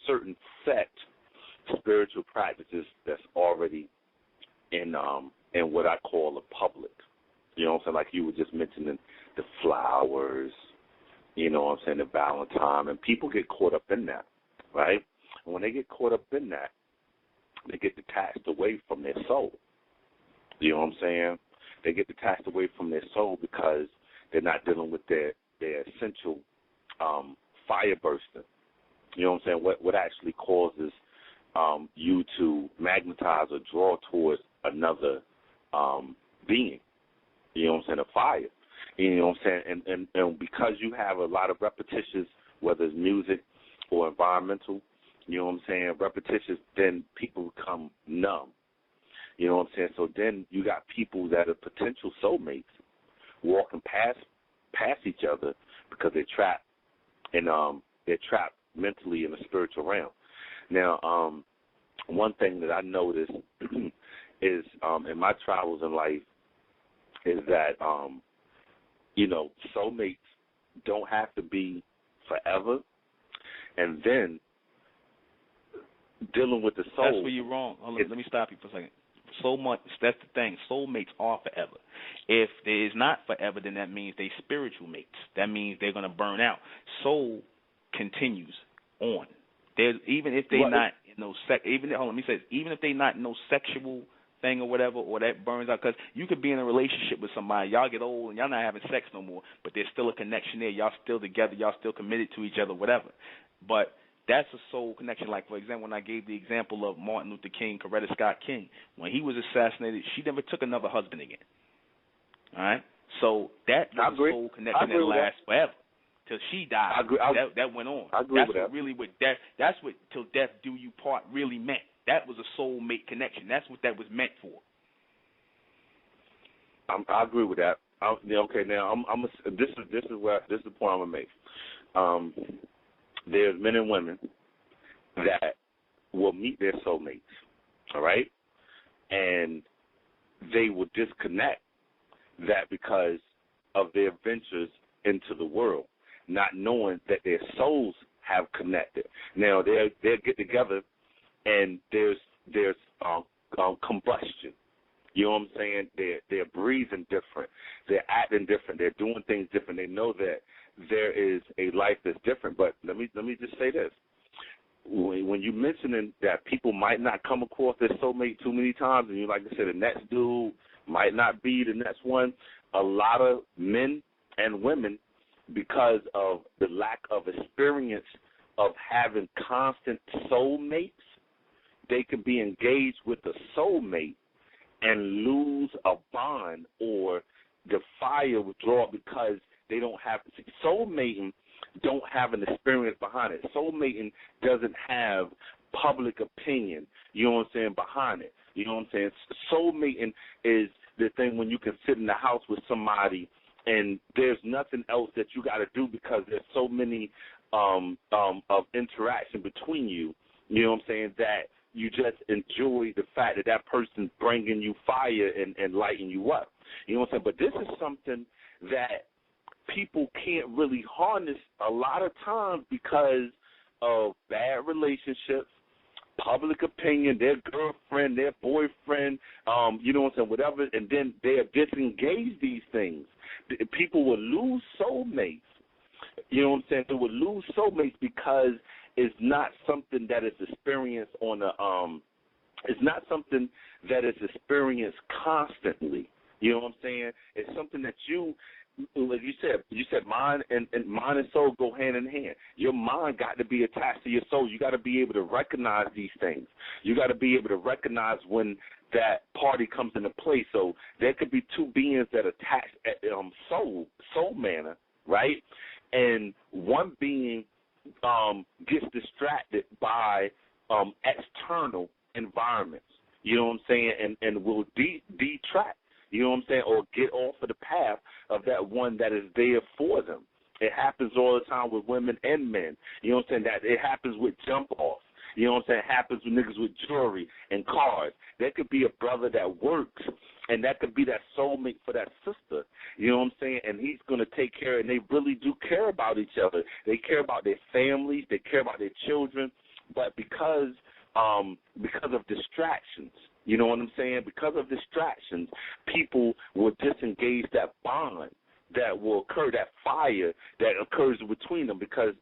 certain set spiritual practices that's already in what I call the public. You know what I'm saying? Like you were just mentioning the flowers, you know what I'm saying, the Valentine, and people get caught up in that, right? And when they get caught up in that, they get detached away from their soul. You know what I'm saying? They get detached away from their soul because they're not dealing with their essential fire bursting. You know what I'm saying? What actually causes you to magnetize or draw towards another being. You know what I'm saying? A fire. You know what I'm saying? And because you have a lot of repetitious, whether it's music or environmental, you know what I'm saying, repetitious, then people become numb. You know what I'm saying? So then you got people that are potential soulmates walking past each other because they're trapped mentally in the spiritual realm. Now, one thing that I noticed is in my travels in life is that soulmates don't have to be forever, and then dealing with the soul. That's where you're wrong. Hold on, let me stop you for a second. So much, that's the thing. Soulmates are forever. If there is not forever, then that means they spiritual mates. That means they're going to burn out. Soul continues on. Even if they're not in no even if they're not in no sexual thing or whatever, or that burns out, because you could be in a relationship with somebody, y'all get old and y'all not having sex no more, but there's still a connection there. Y'all still together. Y'all still committed to each other, whatever. But that's a soul connection. Like, for example, when I gave the example of Martin Luther King, Coretta Scott King, when he was assassinated, she never took another husband again. All right? So that was a soul connection that lasts forever. Till she died. That went on. I agree with that. That's what till death do you part really meant. That was a soulmate connection. That's what that was meant for. I agree with that. Okay, now this is the point I'm gonna make. There's men and women that will meet their soulmates, all right, and they will disconnect that because of their ventures into the world, not knowing that their souls have connected. Now they'll get together, and there's combustion. You know what I'm saying? They're breathing different. They're acting different. They're doing things different. They know that there is a life that's different. But let me just say this. When you mentioning that people might not come across their soulmate too many times, and you like to say the next dude might not be the next one, a lot of men and women, because of the lack of experience of having constant soulmates, they could be engaged with a soulmate and lose a bond, or the fire withdraw because they don't have soulmating. Don't have an experience behind it. Soulmating doesn't have public opinion. You know what I'm saying, behind it. You know what I'm saying. Soulmating is the thing when you can sit in the house with somebody and there's nothing else that you got to do because there's so many of interaction between you. You know what I'm saying, that you just enjoy the fact that that person's bringing you fire and lighting you up. You know what I'm saying? But this is something that people can't really harness a lot of times because of bad relationships, public opinion, their girlfriend, their boyfriend, you know what I'm saying, whatever, and then they disengage these things. People will lose soulmates. You know what I'm saying? They will lose soulmates because it's not something that is experienced on it's not something that is experienced constantly. You know what I'm saying? It's something that you like you said mind and mind and soul go hand in hand. Your mind got to be attached to your soul. You got to be able to recognize these things. You got to be able to recognize when that party comes into play. So there could be two beings that attach at soul manner, right? And one being gets distracted by external environments. You know what I'm saying? And will detract. You know what I'm saying? Or get off of the path of that one that is there for them. It happens all the time with women and men. You know what I'm saying? That it happens with jump offs. You know what I'm saying? It happens with niggas with jewelry and cars. There could be a brother that works, and that could be that soulmate for that sister. You know what I'm saying? And he's going to take care, and they really do care about each other. They care about their families. They care about their children. But because of distractions, you know what I'm saying? Because of distractions, people will disengage that bond that will occur, that fire that occurs between them. Because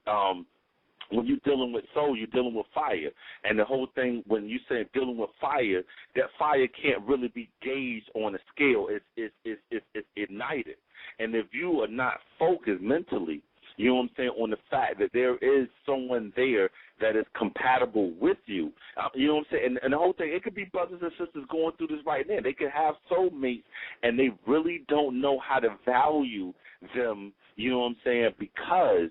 when you're dealing with soul, you're dealing with fire. And the whole thing, when you say dealing with fire, that fire can't really be gauged on a scale. It's ignited. And if you are not focused mentally, you know what I'm saying, on the fact that there is someone there that is compatible with you. You know what I'm saying? And the whole thing, it could be brothers and sisters going through this right now. They could have soulmates, and they really don't know how to value them, you know what I'm saying, because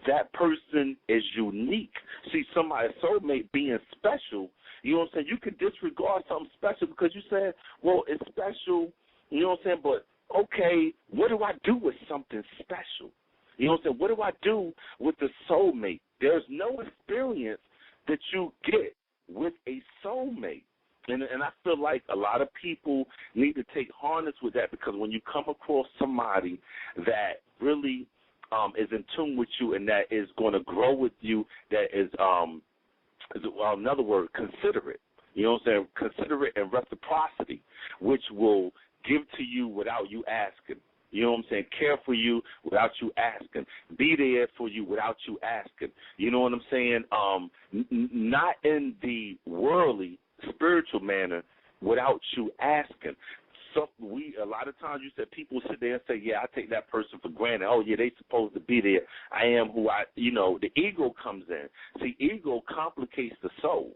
that person is unique. See, somebody's soulmate being special, you know what I'm saying, you can disregard something special because you said, well, it's special, you know what I'm saying, but, okay, what do I do with something special? You know what I'm saying? What do I do with the soulmate? There's no experience that you get with a soulmate. And I feel like a lot of people need to take harness with that, because when you come across somebody that really is in tune with you and that is going to grow with you, that is another word, considerate. You know what I'm saying? Considerate and reciprocity, which will give to you without you asking. You know what I'm saying? Care for you without you asking. Be there for you without you asking. You know what I'm saying? Not in the worldly, spiritual manner without you asking. So a lot of times you said people sit there and say, yeah, I take that person for granted. Oh, yeah, they supposed to be there. I am who the ego comes in. See, ego complicates the soul.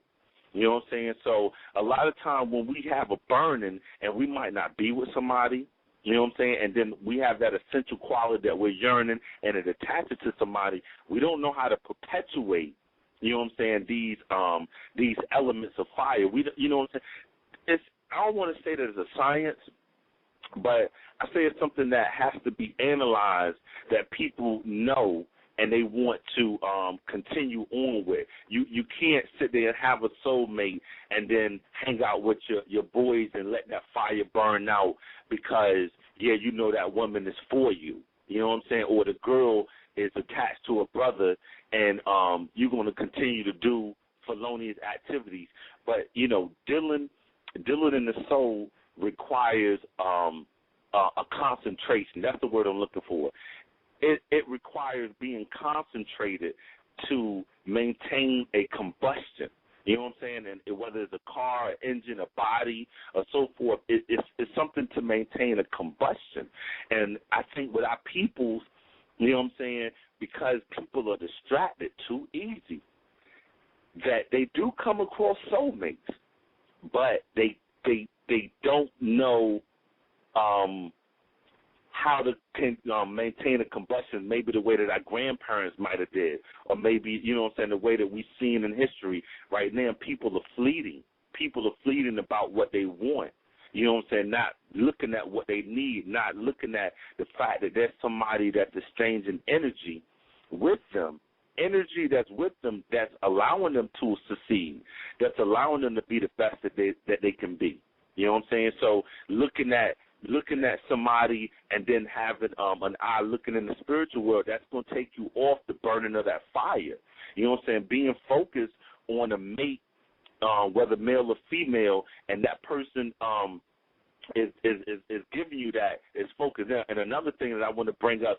You know what I'm saying? So a lot of times when we have a burning and we might not be with somebody, you know what I'm saying? And then we have that essential quality that we're yearning, and it attaches to somebody. We don't know how to perpetuate, you know what I'm saying, these elements of fire. You know what I'm saying? I don't want to say that it's a science, but I say it's something that has to be analyzed, that people know and they want to continue on with. You can't sit there and have a soulmate and then hang out with your boys and let that fire burn out because, yeah, you know that woman is for you. You know what I'm saying? Or the girl is attached to a brother and you're going to continue to do felonious activities. But, you know, dealing in the soul requires a concentration. That's the word I'm looking for. It requires being concentrated to maintain a combustion. You know what I'm saying? And whether it's a car, an engine, a body, or so forth, it's something to maintain a combustion. And I think with our peoples, you know what I'm saying, because people are distracted too easy, that they do come across soulmates, but they don't know how to maintain a combustion, maybe the way that our grandparents might have did, or maybe, you know what I'm saying, the way that we've seen in history. Right now, people are fleeting. People are fleeting about what they want. You know what I'm saying? Not looking at what they need, not looking at the fact that there's somebody that's exchanging energy with them, energy that's with them, that's allowing them to succeed, that's allowing them to be the best that they can be. You know what I'm saying? So looking at somebody and then having an eye looking in the spiritual world, that's going to take you off the burning of that fire. You know what I'm saying? Being focused on a mate, whether male or female, and that person is giving you that, is focused there. And another thing that I want to bring up,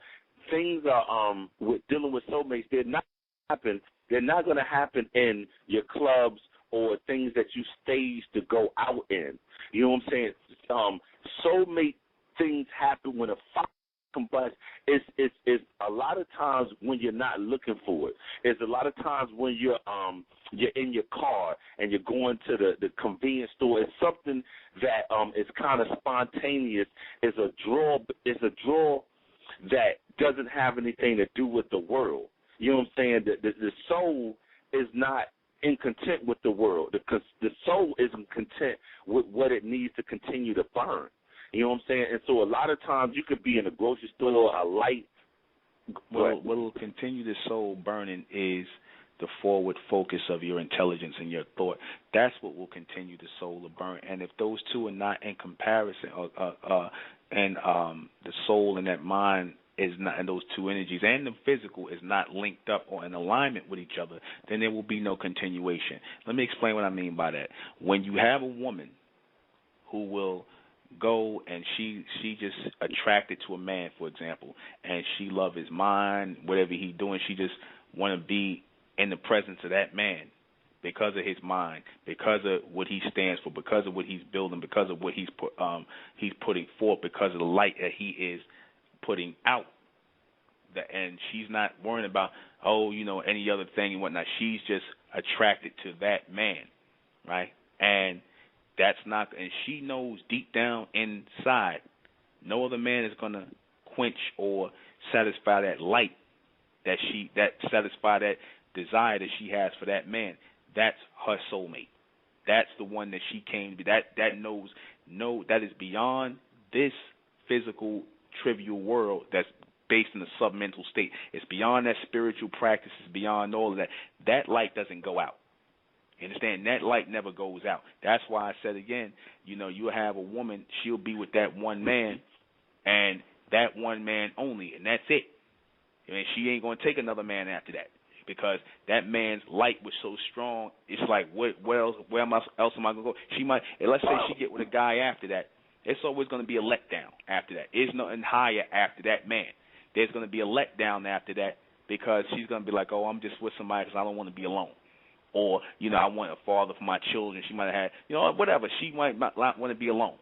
things are with dealing with soulmates, they're not going to happen in your clubs or things that you stage to go out in. You know what I'm saying? Soulmate things happen when a fire combust. It's a lot of times when you're not looking for it. It's a lot of times when you're in your car and you're going to the convenience store. It's something that is kind of spontaneous. It's a draw. It's a draw that doesn't have anything to do with the world. You know what I'm saying? The soul is not in content with the world. The soul isn't content with what it needs to continue to burn. You know what I'm saying? And so a lot of times you could be in a grocery store, a light. What will continue the soul burning is the forward focus of your intelligence and your thought. That's what will continue the soul to burn. And if those two are not in comparison, and the soul and that mind is not, and those two energies and the physical is not linked up or in alignment with each other, then there will be no continuation. Let me explain what I mean by that. When you have a woman who will go and she just attracted to a man, for example, and she love his mind, whatever he's doing, she just want to be in the presence of that man because of his mind, because of what he stands for, because of what he's building, because of what he's putting forth, because of the light that he is putting out. And she's not worrying about, any other thing and whatnot. She's just attracted to that man, right? And that's not, and she knows deep down inside, no other man is going to quench or satisfy that light that satisfy that desire that she has for that man. That's her soulmate. That's the one that she came to be. That knows, that is beyond this physical, trivial world that's based in a submental state. It's beyond that spiritual practice. It's beyond all of that. That light doesn't go out. You understand? That light never goes out. That's why I said again, you have a woman, she'll be with that one man, and that one man only, and that's it. I mean, she ain't going to take another man after that, because that man's light was so strong. It's like, where else am I going to go? She might, and let's say she get with a guy after that, it's always going to be a letdown after that. There's nothing higher after that man. There's going to be a letdown after that, because she's going to be like, I'm just with somebody because I don't want to be alone. Or, I want a father for my children. She might have had, whatever. She might not want to be alone.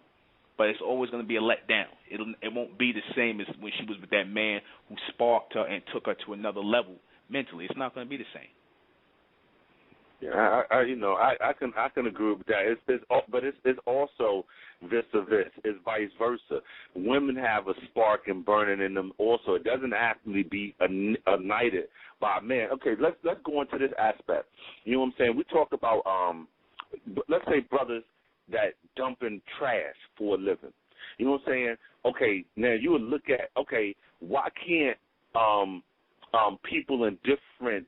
But it's always going to be a letdown. It won't be the same as when she was with that man who sparked her and took her to another level mentally. It's not going to be the same. Yeah, I can agree with that. But it's also vis-a-vis. It's vice versa. Women have a spark and burning in them also. It doesn't actually be ignited by a man. Okay, let's go into this aspect. You know what I'm saying? We talk about let's say brothers that dumping trash for a living. You know what I'm saying? Okay, now you would look at, why can't people in different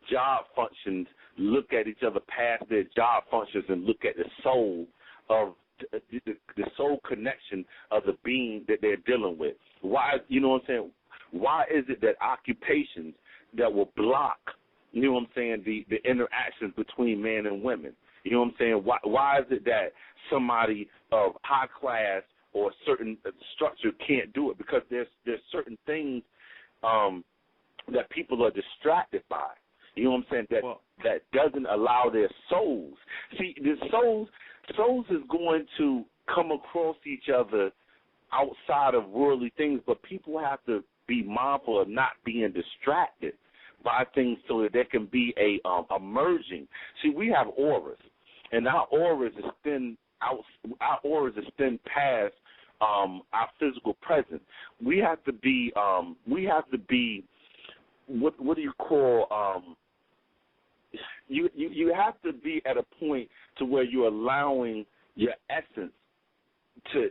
job functions look at each other past their job functions and look at the soul of the soul connection of the being that they're dealing with? Why, you know what I'm saying? Why is it that occupations that will block, you know what I'm saying, the interactions between men and women? You know what I'm saying? Why is it that somebody of high class or certain structure can't do it? Because there's certain things that people are distracted by. You know what I'm saying? That doesn't allow their souls. See, the souls is going to come across each other outside of worldly things, but people have to be mindful of not being distracted by things so that there can be a merging. See, we have auras, and our auras extend past our physical presence. We have to be what do you call you have to be at a point to where you're allowing your essence to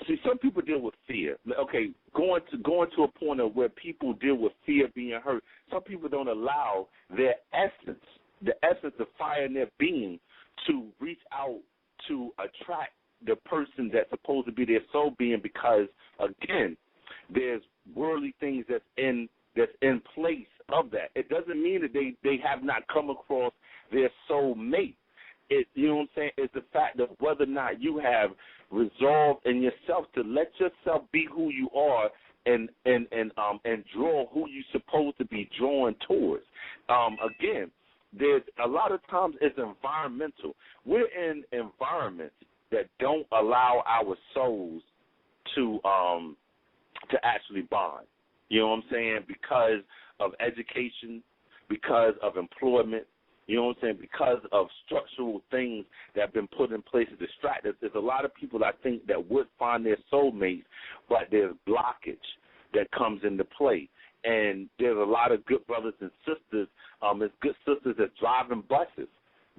see. Some people deal with fear. Okay, going to a point of where people deal with fear being hurt. Some people don't allow their essence, the essence of fire in their being, to reach out to attract the person that's supposed to be their soul being, because again, there's worldly things that's in place of that. It doesn't mean that they have not come across their soul mate. You know what I'm saying? It's the fact of whether or not you have resolved in yourself to let yourself be who you are and draw who you're supposed to be drawn towards. Again, there's a lot of times it's environmental. We're in environments that don't allow our souls to to actually bond. You know what I'm saying? Because of education, because of employment, you know what I'm saying? Because of structural things that have been put in place to distract us. There's a lot of people, I think, that would find their soulmates, but there's blockage that comes into play. And there's a lot of good brothers and sisters, there's good sisters that driving buses.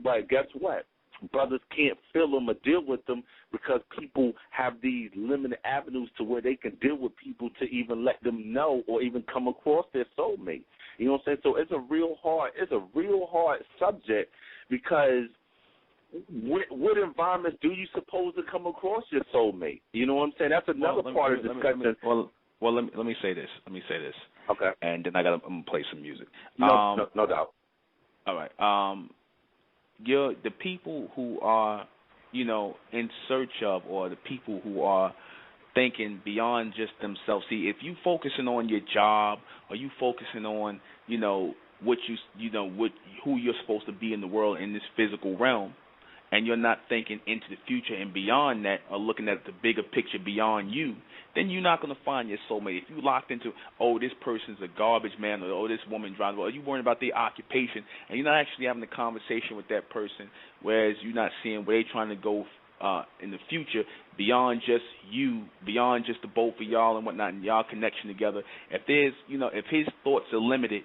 But guess what? Brothers can't feel them or deal with them because people have these limited avenues to where they can deal with people to even let them know or even come across their soulmate. You know what I'm saying? So it's a real hard subject because what environments do you suppose to come across your soulmate? You know what I'm saying? That's another part of the discussion. Let me say this. Okay. And then I'm gonna play some music. No doubt. All right. The people who are, in search of, or the people who are thinking beyond just themselves. See, if you focusing on your job, or you focusing on, who you're supposed to be in the world in this physical realm, and you're not thinking into the future and beyond that, or looking at the bigger picture beyond you, then you're not going to find your soulmate. If you locked into, this person's a garbage man, or this woman drives, or you worrying about their occupation, and you're not actually having a conversation with that person, whereas you're not seeing where they're trying to go in the future beyond just you, beyond just the both of y'all and whatnot, and y'all connection together. If there's, if his thoughts are limited,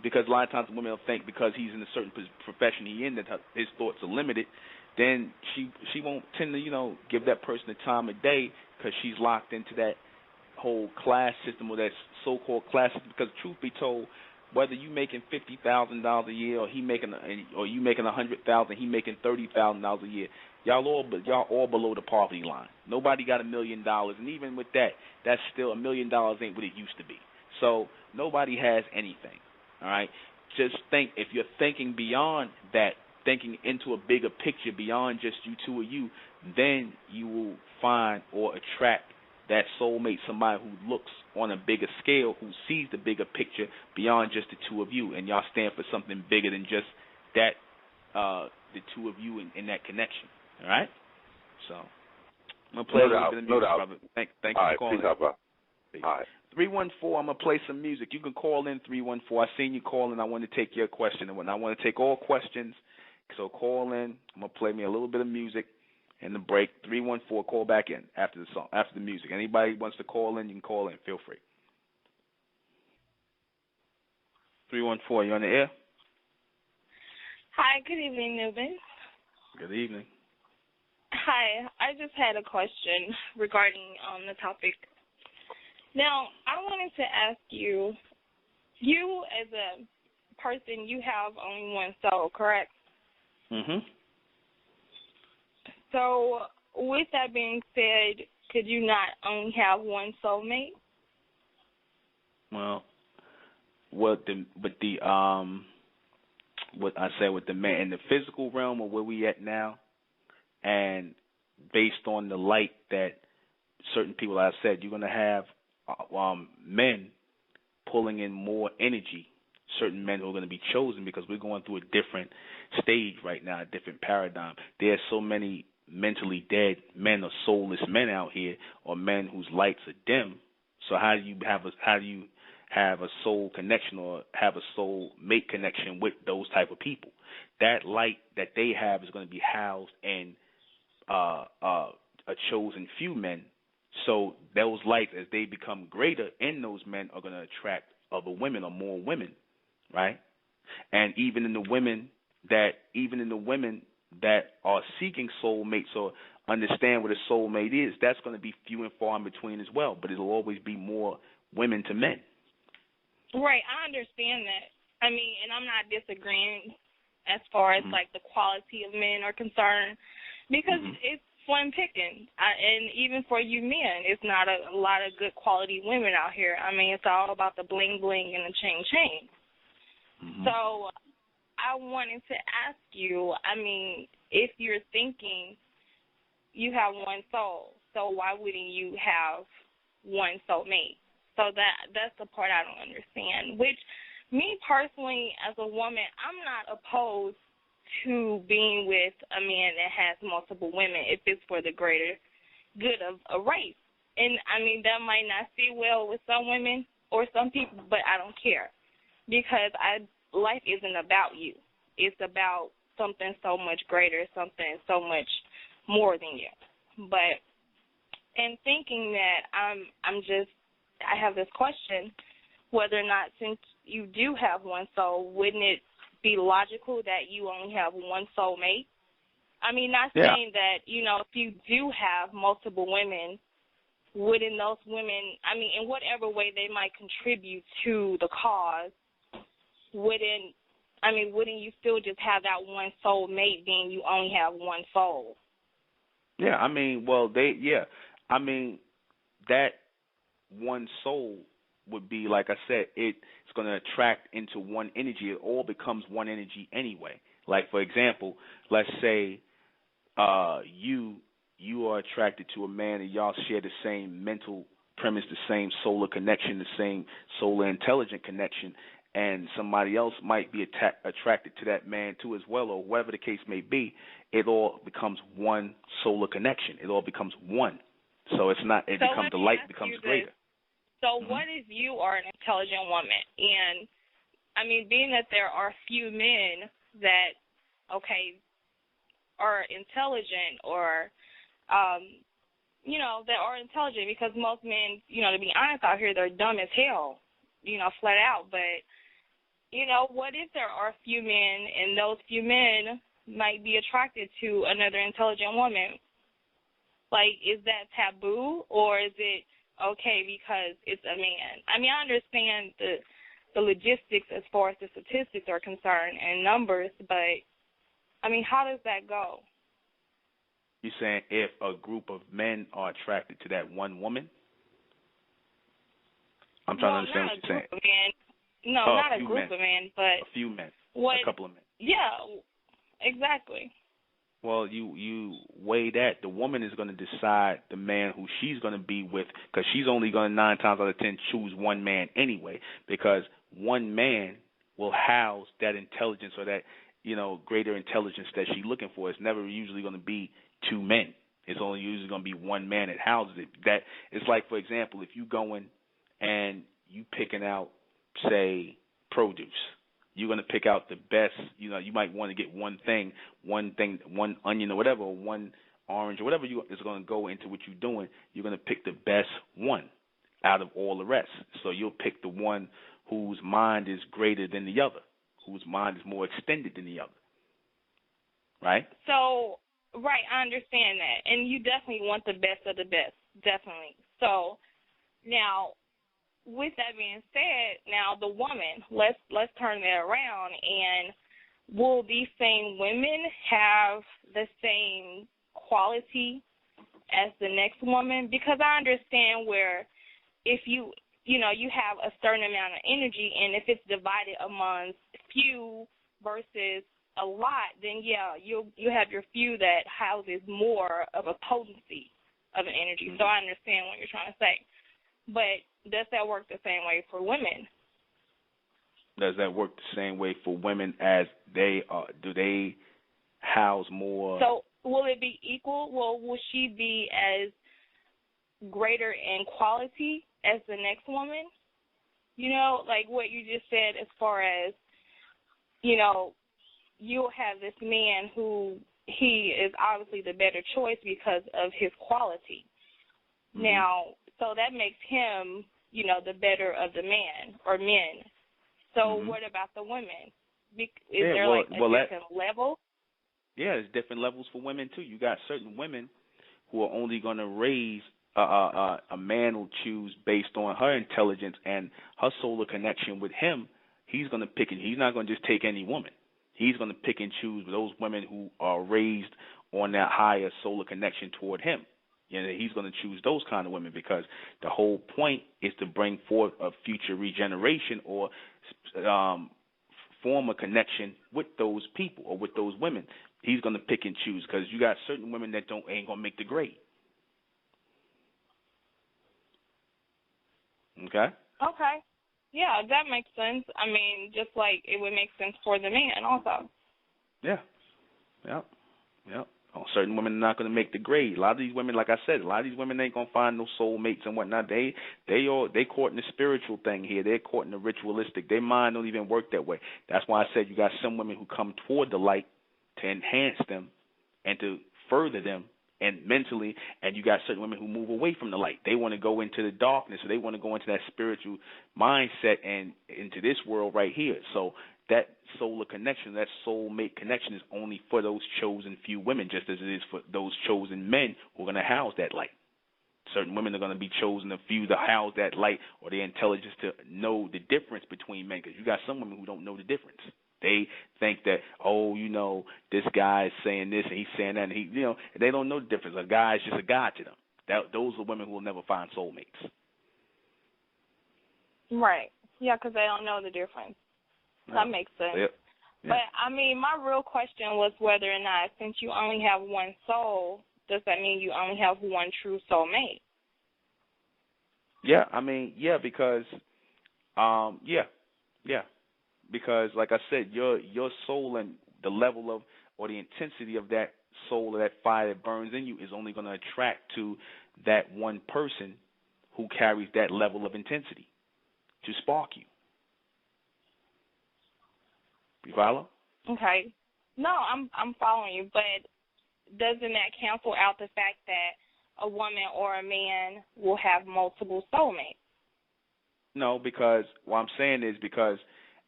because a lot of times women will think because he's in a certain profession he's in that his thoughts are limited, then she won't tend to, give that person the time of day because she's locked into that whole class system or that so-called class system. Because truth be told, whether you making $50,000 a year or you making $100,000, he making $30,000 a year, y'all all below the poverty line. Nobody got $1 million, and even with that, that's still $1 million ain't what it used to be. So nobody has anything. All right, just think, if you're thinking beyond that, thinking into a bigger picture beyond just you two or you, then you will find or attract that soulmate, somebody who looks on a bigger scale, who sees the bigger picture beyond just the two of you, and y'all stand for something bigger than just that, the two of you in that connection. All right? So I'm going to play a little bit of music, brother. Thank you for calling. Peace out, bro. All right. 314, I'm going to play some music. You can call in 314. I seen you calling. I want to take your question. And I want to take all questions. So call in. I'm going to play me a little bit of music in the break. 314, call back in after the song, after the music. Anybody wants to call in, you can call in. Feel free. 314, you on the air? Hi, good evening, Nubin. Good evening. Hi, I just had a question regarding the topic. Now, I wanted to ask you as a person, you have only one soul, correct? Mm-hmm. So, with that being said, could you not only have one soulmate? Well, what I said with the man in the physical realm of where we at now, and based on the light that certain people have said, you're going to have men pulling in more energy, certain men who are going to be chosen, because we're going through a different stage right now, a different paradigm. There are so many mentally dead men or soulless men out here, or men whose lights are dim. So how do you have a soul connection or have a soul mate connection with those type of people? That light that they have is going to be housed in a chosen few men. So those lights, as they become greater in those men, are going to attract other women or more women, right? And even in the women that are seeking soulmates or understand what a soulmate is, that's going to be few and far in between as well. But it'll always be more women to men. Right, I understand that. I mean, and I'm not disagreeing as far as like the quality of men are concerned, because it's slim picking, and even for you men, it's not a lot of good quality women out here. I mean, it's all about the bling bling and the chain. So I wanted to ask you, I mean, if you're thinking you have one soul, so why wouldn't you have one soulmate? So that's the part I don't understand, which me personally as a woman, I'm not opposed to being with a man that has multiple women if it's for the greater good of a race. And, I mean, that might not sit well with some women or some people, but I don't care because life isn't about you. It's about something so much greater, something so much more than you. But in thinking that I have this question, whether or not since you do have one soul, wouldn't it be logical that you only have one soulmate? I mean, not saying that, you know, if you do have multiple women, wouldn't those women, I mean, in whatever way they might contribute to the cause, wouldn't you still just have that one soulmate being you only have one soul? Yeah, I mean, I mean, that one soul would be, like I said, it's going to attract into one energy. It all becomes one energy anyway. Like, for example, let's say you are attracted to a man and y'all share the same mental premise, the same solar connection, the same solar intelligent connection, and somebody else might be attracted to that man too as well, or whatever the case may be. It all becomes one solar connection. It all becomes one. So it's not. It becomes the light becomes greater. So what if you are an intelligent woman, and I mean, being that there are few men that are intelligent or you know, that are intelligent, because most men, you know, to be honest out here, they're dumb as hell, you know, flat out. But, you know, what if there are a few men and those few men might be attracted to another intelligent woman? Like, is that taboo, or is it okay because it's a man? I mean, I understand the logistics as far as the statistics are concerned and numbers, but, I mean, how does that go? You're saying if a group of men are attracted to that one woman? I'm trying to understand what you're saying. Not a group of men, but a few men, a couple of men. Yeah, exactly. Well, you weigh that. The woman is going to decide the man who she's going to be with, because she's only going to 9 times out of 10 choose one man anyway, because one man will house that intelligence or that, you know, greater intelligence that she's looking for. It's never usually going to be 2 men. It's only usually going to be one man that houses it. That it's like, for example, if you go in and you picking out, say, produce, you're going to pick out the best. You know, you might want to get one onion or whatever, or one orange or whatever is going to go into what you're doing. You're going to pick the best one out of all the rest. So you'll pick the one whose mind is greater than the other, whose mind is more extended than the other. Right? So, right, I understand that. And you definitely want the best of the best, definitely. So, now, with that being said, now the woman, let's turn that around, and will these same women have the same quality as the next woman? Because I understand where if you have a certain amount of energy, and if it's divided amongst few versus a lot, then yeah, you have your few that houses more of a potency of an energy. So I understand what you're trying to say. But does that work the same way for women? Does that work the same way for women as they are? Do they house more? So will it be equal? Well, will she be as greater in quality as the next woman? You know, like what you just said as far as, you know, you'll have this man who he is obviously the better choice because of his quality. Mm-hmm. Now, so that makes him, you know, the better of the man or men. So what about the women? Is there a different level? Yeah, there's different levels for women, too. You got certain women who are only going to raise a man will choose based on her intelligence and her solar connection with him. He's going to pick, and he's not going to just take any woman. He's going to pick and choose those women who are raised on that higher solar connection toward him. You know, he's going to choose those kind of women because the whole point is to bring forth a future regeneration or form a connection with those people or with those women. He's going to pick and choose because you got certain women that ain't going to make the grade. Okay? Okay. Yeah, that makes sense. I mean, just like it would make sense for the man also. Yeah. Yep. Oh, certain women are not going to make the grade. A lot of these women, like I said, a lot of these women ain't going to find no soulmates and whatnot. They caught in the spiritual thing here. They're caught in the ritualistic. Their mind don't even work that way. That's why I said you got some women who come toward the light to enhance them and to further them and mentally, and you got certain women who move away from the light. They want to go into the darkness, so they want to go into that spiritual mindset and into this world right here. So that solar connection, that soulmate connection is only for those chosen few women, just as it is for those chosen men who are going to house that light. Certain women are going to be chosen a few to house that light or their intelligence to know the difference between men, because you got some women who don't know the difference. They think that, oh, you know, this guy is saying this and he's saying that, and he, you know, they don't know the difference. A guy is just a guy to them. Those are women who will never find soulmates. Right. Yeah, because they don't know the difference. That makes sense. Yep. Yeah. But, I mean, my real question was whether or not, since you only have one soul, does that mean you only have one true soulmate? Yeah, I mean, yeah, because, because, like I said, your soul and the level of or the intensity of that soul or that fire that burns in you is only going to attract to that one person who carries that level of intensity to spark you. You follow? Okay. No, I'm following you, but doesn't that cancel out the fact that a woman or a man will have multiple soulmates? No, because what I'm saying is because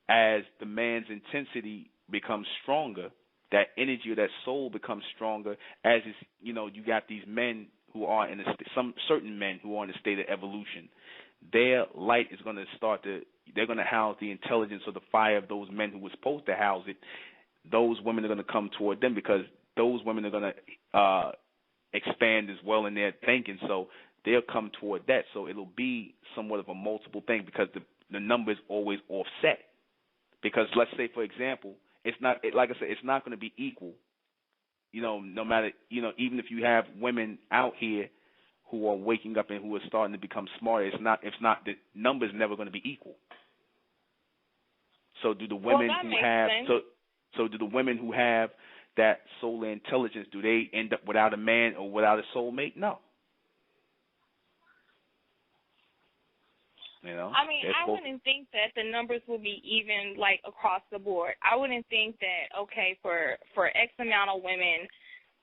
as the man's intensity becomes stronger, that energy of that soul becomes stronger. As is, you know, you got these men who are in some certain men who are in a state of evolution. Their light is going to they're going to house the intelligence or the fire of those men who were supposed to house it. Those women are going to come toward them because those women are going to expand as well in their thinking. So they'll come toward that. So it'll be somewhat of a multiple thing because the number is always offset. Because let's say, for example, it's not, like I said, it's not going to be equal. You know, no matter, you know, even if you have women out here who are waking up and who are starting to become smarter, the number's never going to be equal. So do the women do the women who have that solar intelligence, do they end up without a man or without a soulmate? No. You know, I mean, I wouldn't think that the numbers will be even, like, across the board. I wouldn't think that, okay, for X amount of women,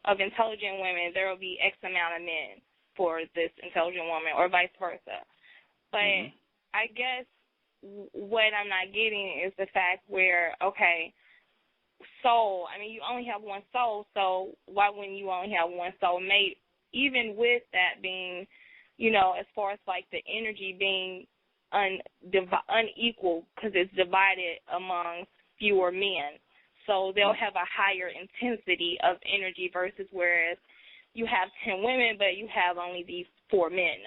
of intelligent women, there will be X amount of men for this intelligent woman or vice versa. But I guess what I'm not getting is the fact where, okay, soul, I mean, you only have one soul, so why wouldn't you only have one soulmate? Even with that being, you know, as far as, like, the energy being unequal because it's divided among fewer men. So they'll have a higher intensity of energy versus whereas you have 10 women, but you have only these 4 men.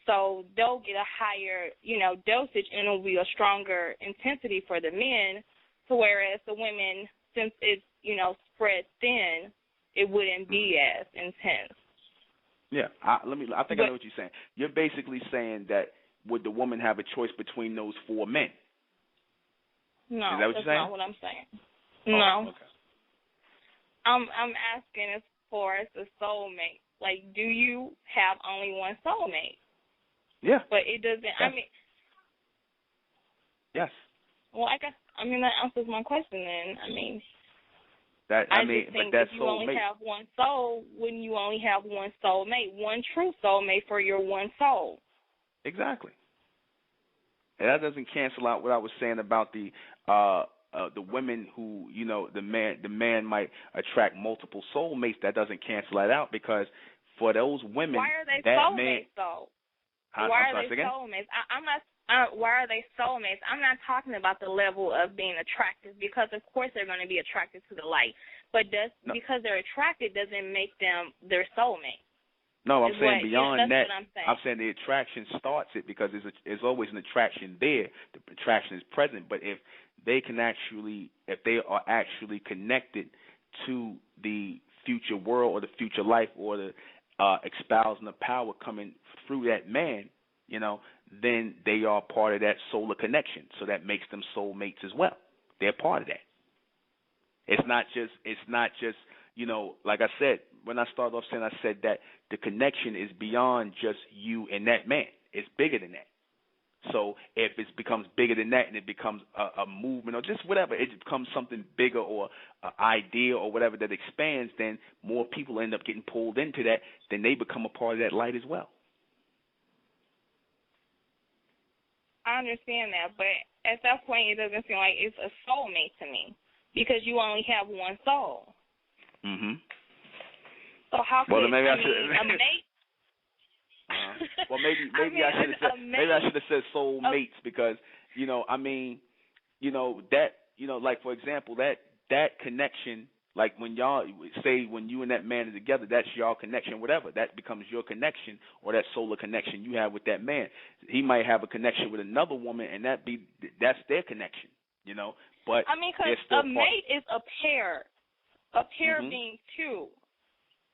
So they'll get a higher, you know, dosage, and it'll be a stronger intensity for the men, so whereas the women, since it's, you know, spread thin, it wouldn't be as intense. Yeah, I think I know what you're saying. You're basically saying that would the woman have a choice between those 4 men? No, is that what that's you're saying? not what I'm saying. Oh, no. Okay. I'm asking as far as the soulmate. Like, do you have only one soulmate? Yeah. But it doesn't, yes. I mean. Yes. Well, I mean, that answers my question then. I mean. I mean, just think but that if you soulmate. only have one soul, wouldn't you only have one soulmate, one true soulmate for your one soul? Exactly. And that doesn't cancel out what I was saying about the women who, you know, the man might attract multiple soulmates. That doesn't cancel that out because for those women, why are they that soulmates man, though? Why are they soulmates? I'm not. Why are they soulmates? I'm not talking about the level of being attracted because, of course, they're going to be attracted to the light. But because they're attracted doesn't make them their soulmate. No, I'm saying beyond that. I'm saying the attraction starts it because there's always an attraction there. The attraction is present, but if they are actually connected to the future world or the future life or the espousing the power coming through that man, you know, then they are part of that solar connection. So that makes them soulmates as well. They're part of that. It's not just like I said, when I started off saying, I said that the connection is beyond just you and that man. It's bigger than that. So if it becomes bigger than that and it becomes a movement or just whatever, it becomes something bigger or an idea or whatever that expands, then more people end up getting pulled into that, then they become a part of that light as well. I understand that, but at that point, it doesn't seem like it's a soulmate to me because you only have one soul. Mhm. So how could maybe I should. A mate? Well, maybe I should have said soul mates because like for example that connection, like when you and that man are together, that's y'all connection, whatever. That becomes your connection or that solar connection you have with that man. He might have a connection with another woman, and that's their connection, But because a mate is a pair being two.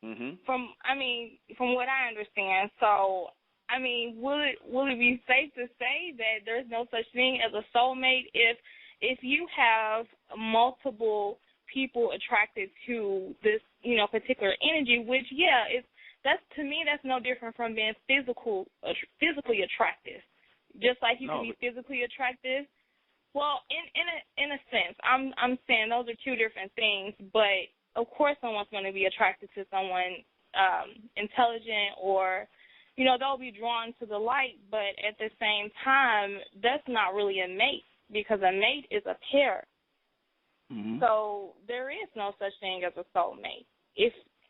Mm-hmm. From what I understand, so will it be safe to say that there's no such thing as a soulmate if you have multiple people attracted to this particular energy? Which that's no different from being physically attractive. Just like you can be physically attractive. Well, in a sense, I'm saying those are two different things, but. Of course someone's going to be attracted to someone intelligent or, they'll be drawn to the light, but at the same time, that's not really a mate because a mate is a pair. Mm-hmm. So there is no such thing as a soulmate,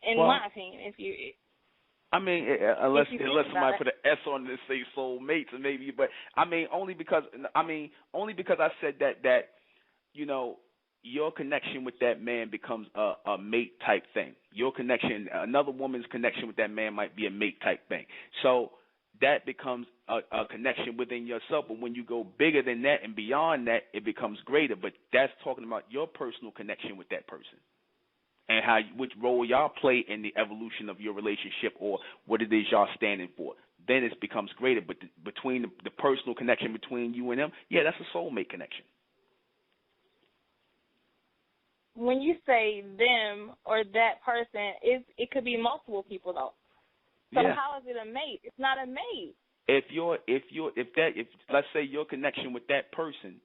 my opinion. Unless somebody put an S on it and say soulmates, maybe, but only because I said that your connection with that man becomes a mate type thing. Your connection, another woman's connection with that man might be a mate type thing. So that becomes a connection within yourself. But when you go bigger than that and beyond that, it becomes greater. But that's talking about your personal connection with that person and which role y'all play in the evolution of your relationship or what it is y'all standing for. Then it becomes greater. But between the personal connection between you and them, that's a soulmate connection. When you say them or that person, it could be multiple people though. So how is it a mate? It's not a mate. If let's say your connection with that person,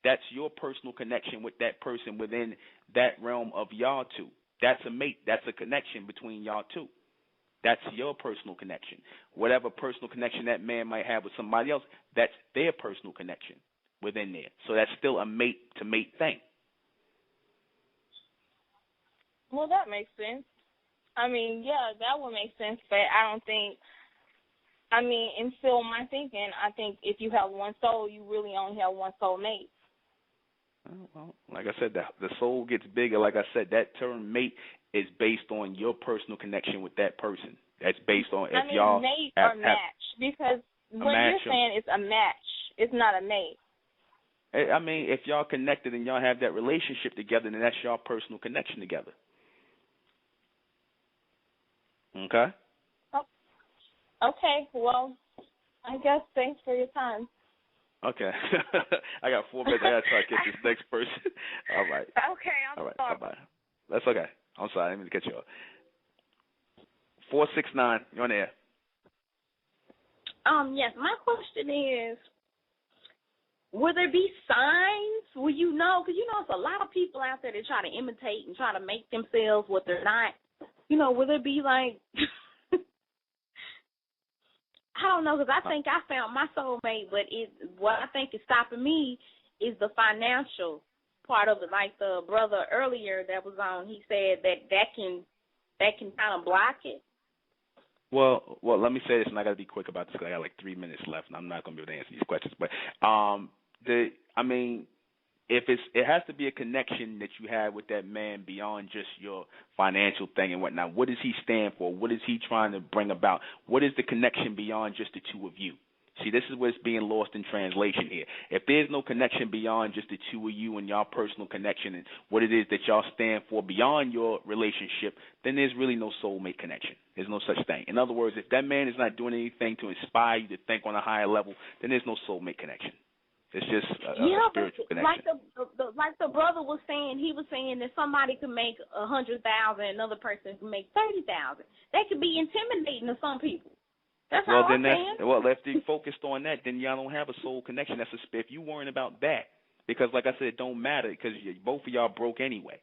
that's your personal connection with that person within that realm of y'all two. That's a mate. That's a connection between y'all two. That's your personal connection. Whatever personal connection that man might have with somebody else, that's their personal connection within there. So that's still a mate to mate thing. Well, that makes sense. That would make sense, but I don't think, in still my thinking, I think if you have one soul, you really only have one soulmate. Well, like I said, the soul gets bigger. Like I said, that term mate is based on your personal connection with that person. That's based on y'all mate or match, because what you're saying is a match. It's not a mate. If y'all connected and y'all have that relationship together, then that's y'all personal connection together. Okay. Oh, okay. Well, I guess thanks for your time. Okay. I got 4 minutes. I got to try to get this next person. All right. Okay. All right. Bye-bye. That's okay. I'm sorry. I didn't mean to cut you off. 469, you're on the air. Yes. My question is, will there be signs? Will you know? Because, there's a lot of people out there that try to imitate and try to make themselves what they're not. Will there be like, I don't know, because I think I found my soulmate, but what I think is stopping me is the financial part of it. Like the brother earlier that was on, he said that can kind of block it. Well, let me say this, and I got to be quick about this because I got like 3 minutes left, and I'm not going to be able to answer these questions. But it has to be a connection that you have with that man beyond just your financial thing and whatnot. What does he stand for? What is he trying to bring about? What is the connection beyond just the two of you? See, this is what's being lost in translation here. If there's no connection beyond just the two of you and y'all personal connection and what it is that y'all stand for beyond your relationship, then there's really no soulmate connection. There's no such thing. In other words, if that man is not doing anything to inspire you to think on a higher level, then there's no soulmate connection. It's just a spiritual connection. Like the brother was saying, he was saying that somebody could make 100,000, another person could make 30,000. That could be intimidating to some people. That's all I'm saying. Well, if they focused on that, then y'all don't have a soul connection. If you worrying about that, because like I said, it don't matter because both of y'all broke anyway.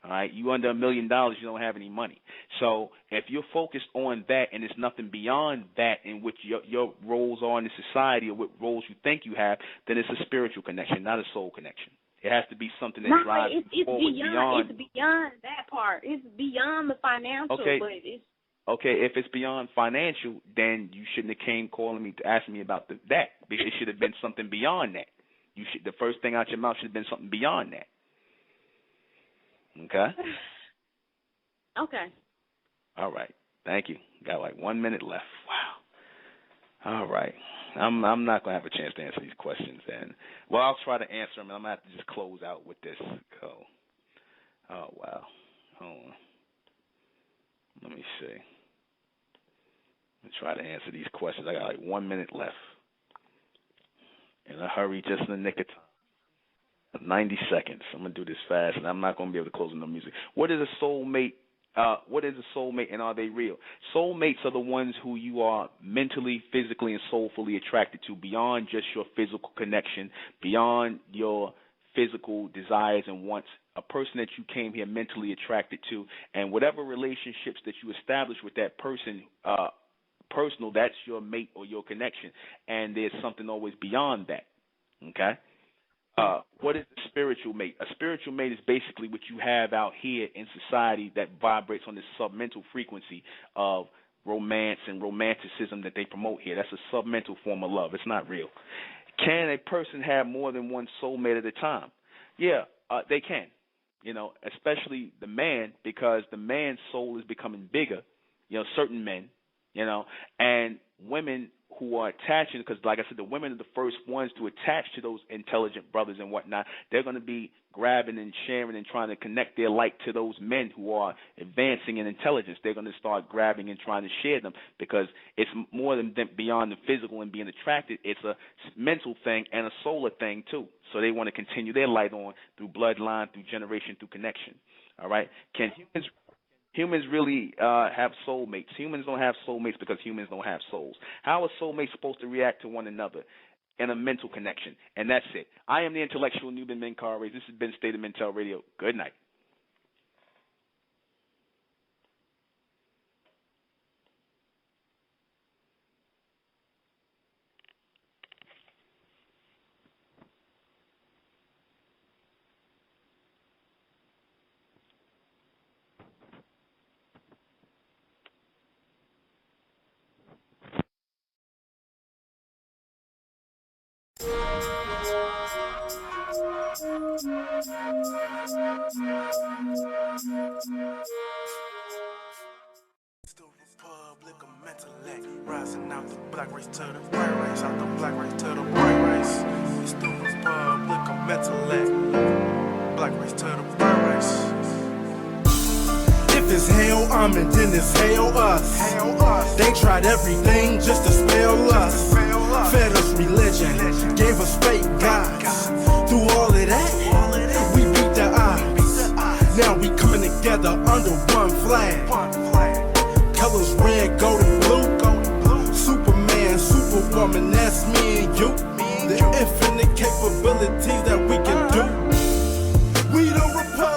All right, you under $1 million, you don't have any money. So if you're focused on that and there's nothing beyond that in which your roles are in the society or what roles you think you have, then it's a spiritual connection, not a soul connection. It has to be something that drives you forward beyond. It's beyond that part. It's beyond the financial. Okay. But it's okay, if it's beyond financial, then you shouldn't have came calling me to ask me about that. Because it should have been something beyond that. The first thing out your mouth should have been something beyond that. Okay? Okay. All right. Thank you. Got like 1 minute left. Wow. All right. I'm not going to have a chance to answer these questions then. Well, I'll try to answer them, and I'm going to have to just close out with this. Oh, wow. Hold on. Let me see. Let me try to answer these questions. I got like 1 minute left. In a hurry, just in the nick of time. 90 seconds. I'm going to do this fast, and I'm not going to be able to close with no music. What is a soulmate? What is a soulmate, and are they real? Soulmates are the ones who you are mentally, physically, and soulfully attracted to beyond just your physical connection, beyond your physical desires and wants, a person that you came here mentally attracted to, and whatever relationships that you establish with that person, personal, that's your mate or your connection, and there's something always beyond that, okay? What is a spiritual mate? A spiritual mate is basically what you have out here in society that vibrates on this submental frequency of romance and romanticism that they promote here. That's a submental form of love. It's not real. Can a person have more than one soulmate at a time? Yeah, they can, especially the man, because the man's soul is becoming bigger, certain men, and women who are attaching, because like I said, the women are the first ones to attach to those intelligent brothers and whatnot. They're going to be grabbing and sharing and trying to connect their light to those men who are advancing in intelligence. They're going to start grabbing and trying to share them because it's more than beyond the physical and being attracted. It's a mental thing and a solar thing too. So they want to continue their light on through bloodline, through generation, through connection. All right? Can humans really have soulmates? Humans don't have soulmates because humans don't have souls. How are soulmates supposed to react to one another? In a mental connection. And that's it. I am the intellectual Nuben Menkarayzz. This has been State of Mental Radio. Good night. Rising out the black race to the white race, out the black race to the white race. It's the republic of intellect, black race to the white race. If it's hell, and then it's hell us. They tried everything just to spell us. Fed us religion, gave us fake gods. Through all of that, we beat the odds. Now we coming together under one flag. Colors red, gold, and blue. Superman, Superwoman, that's me and you. The infinite capabilities that we can do. We the Republic.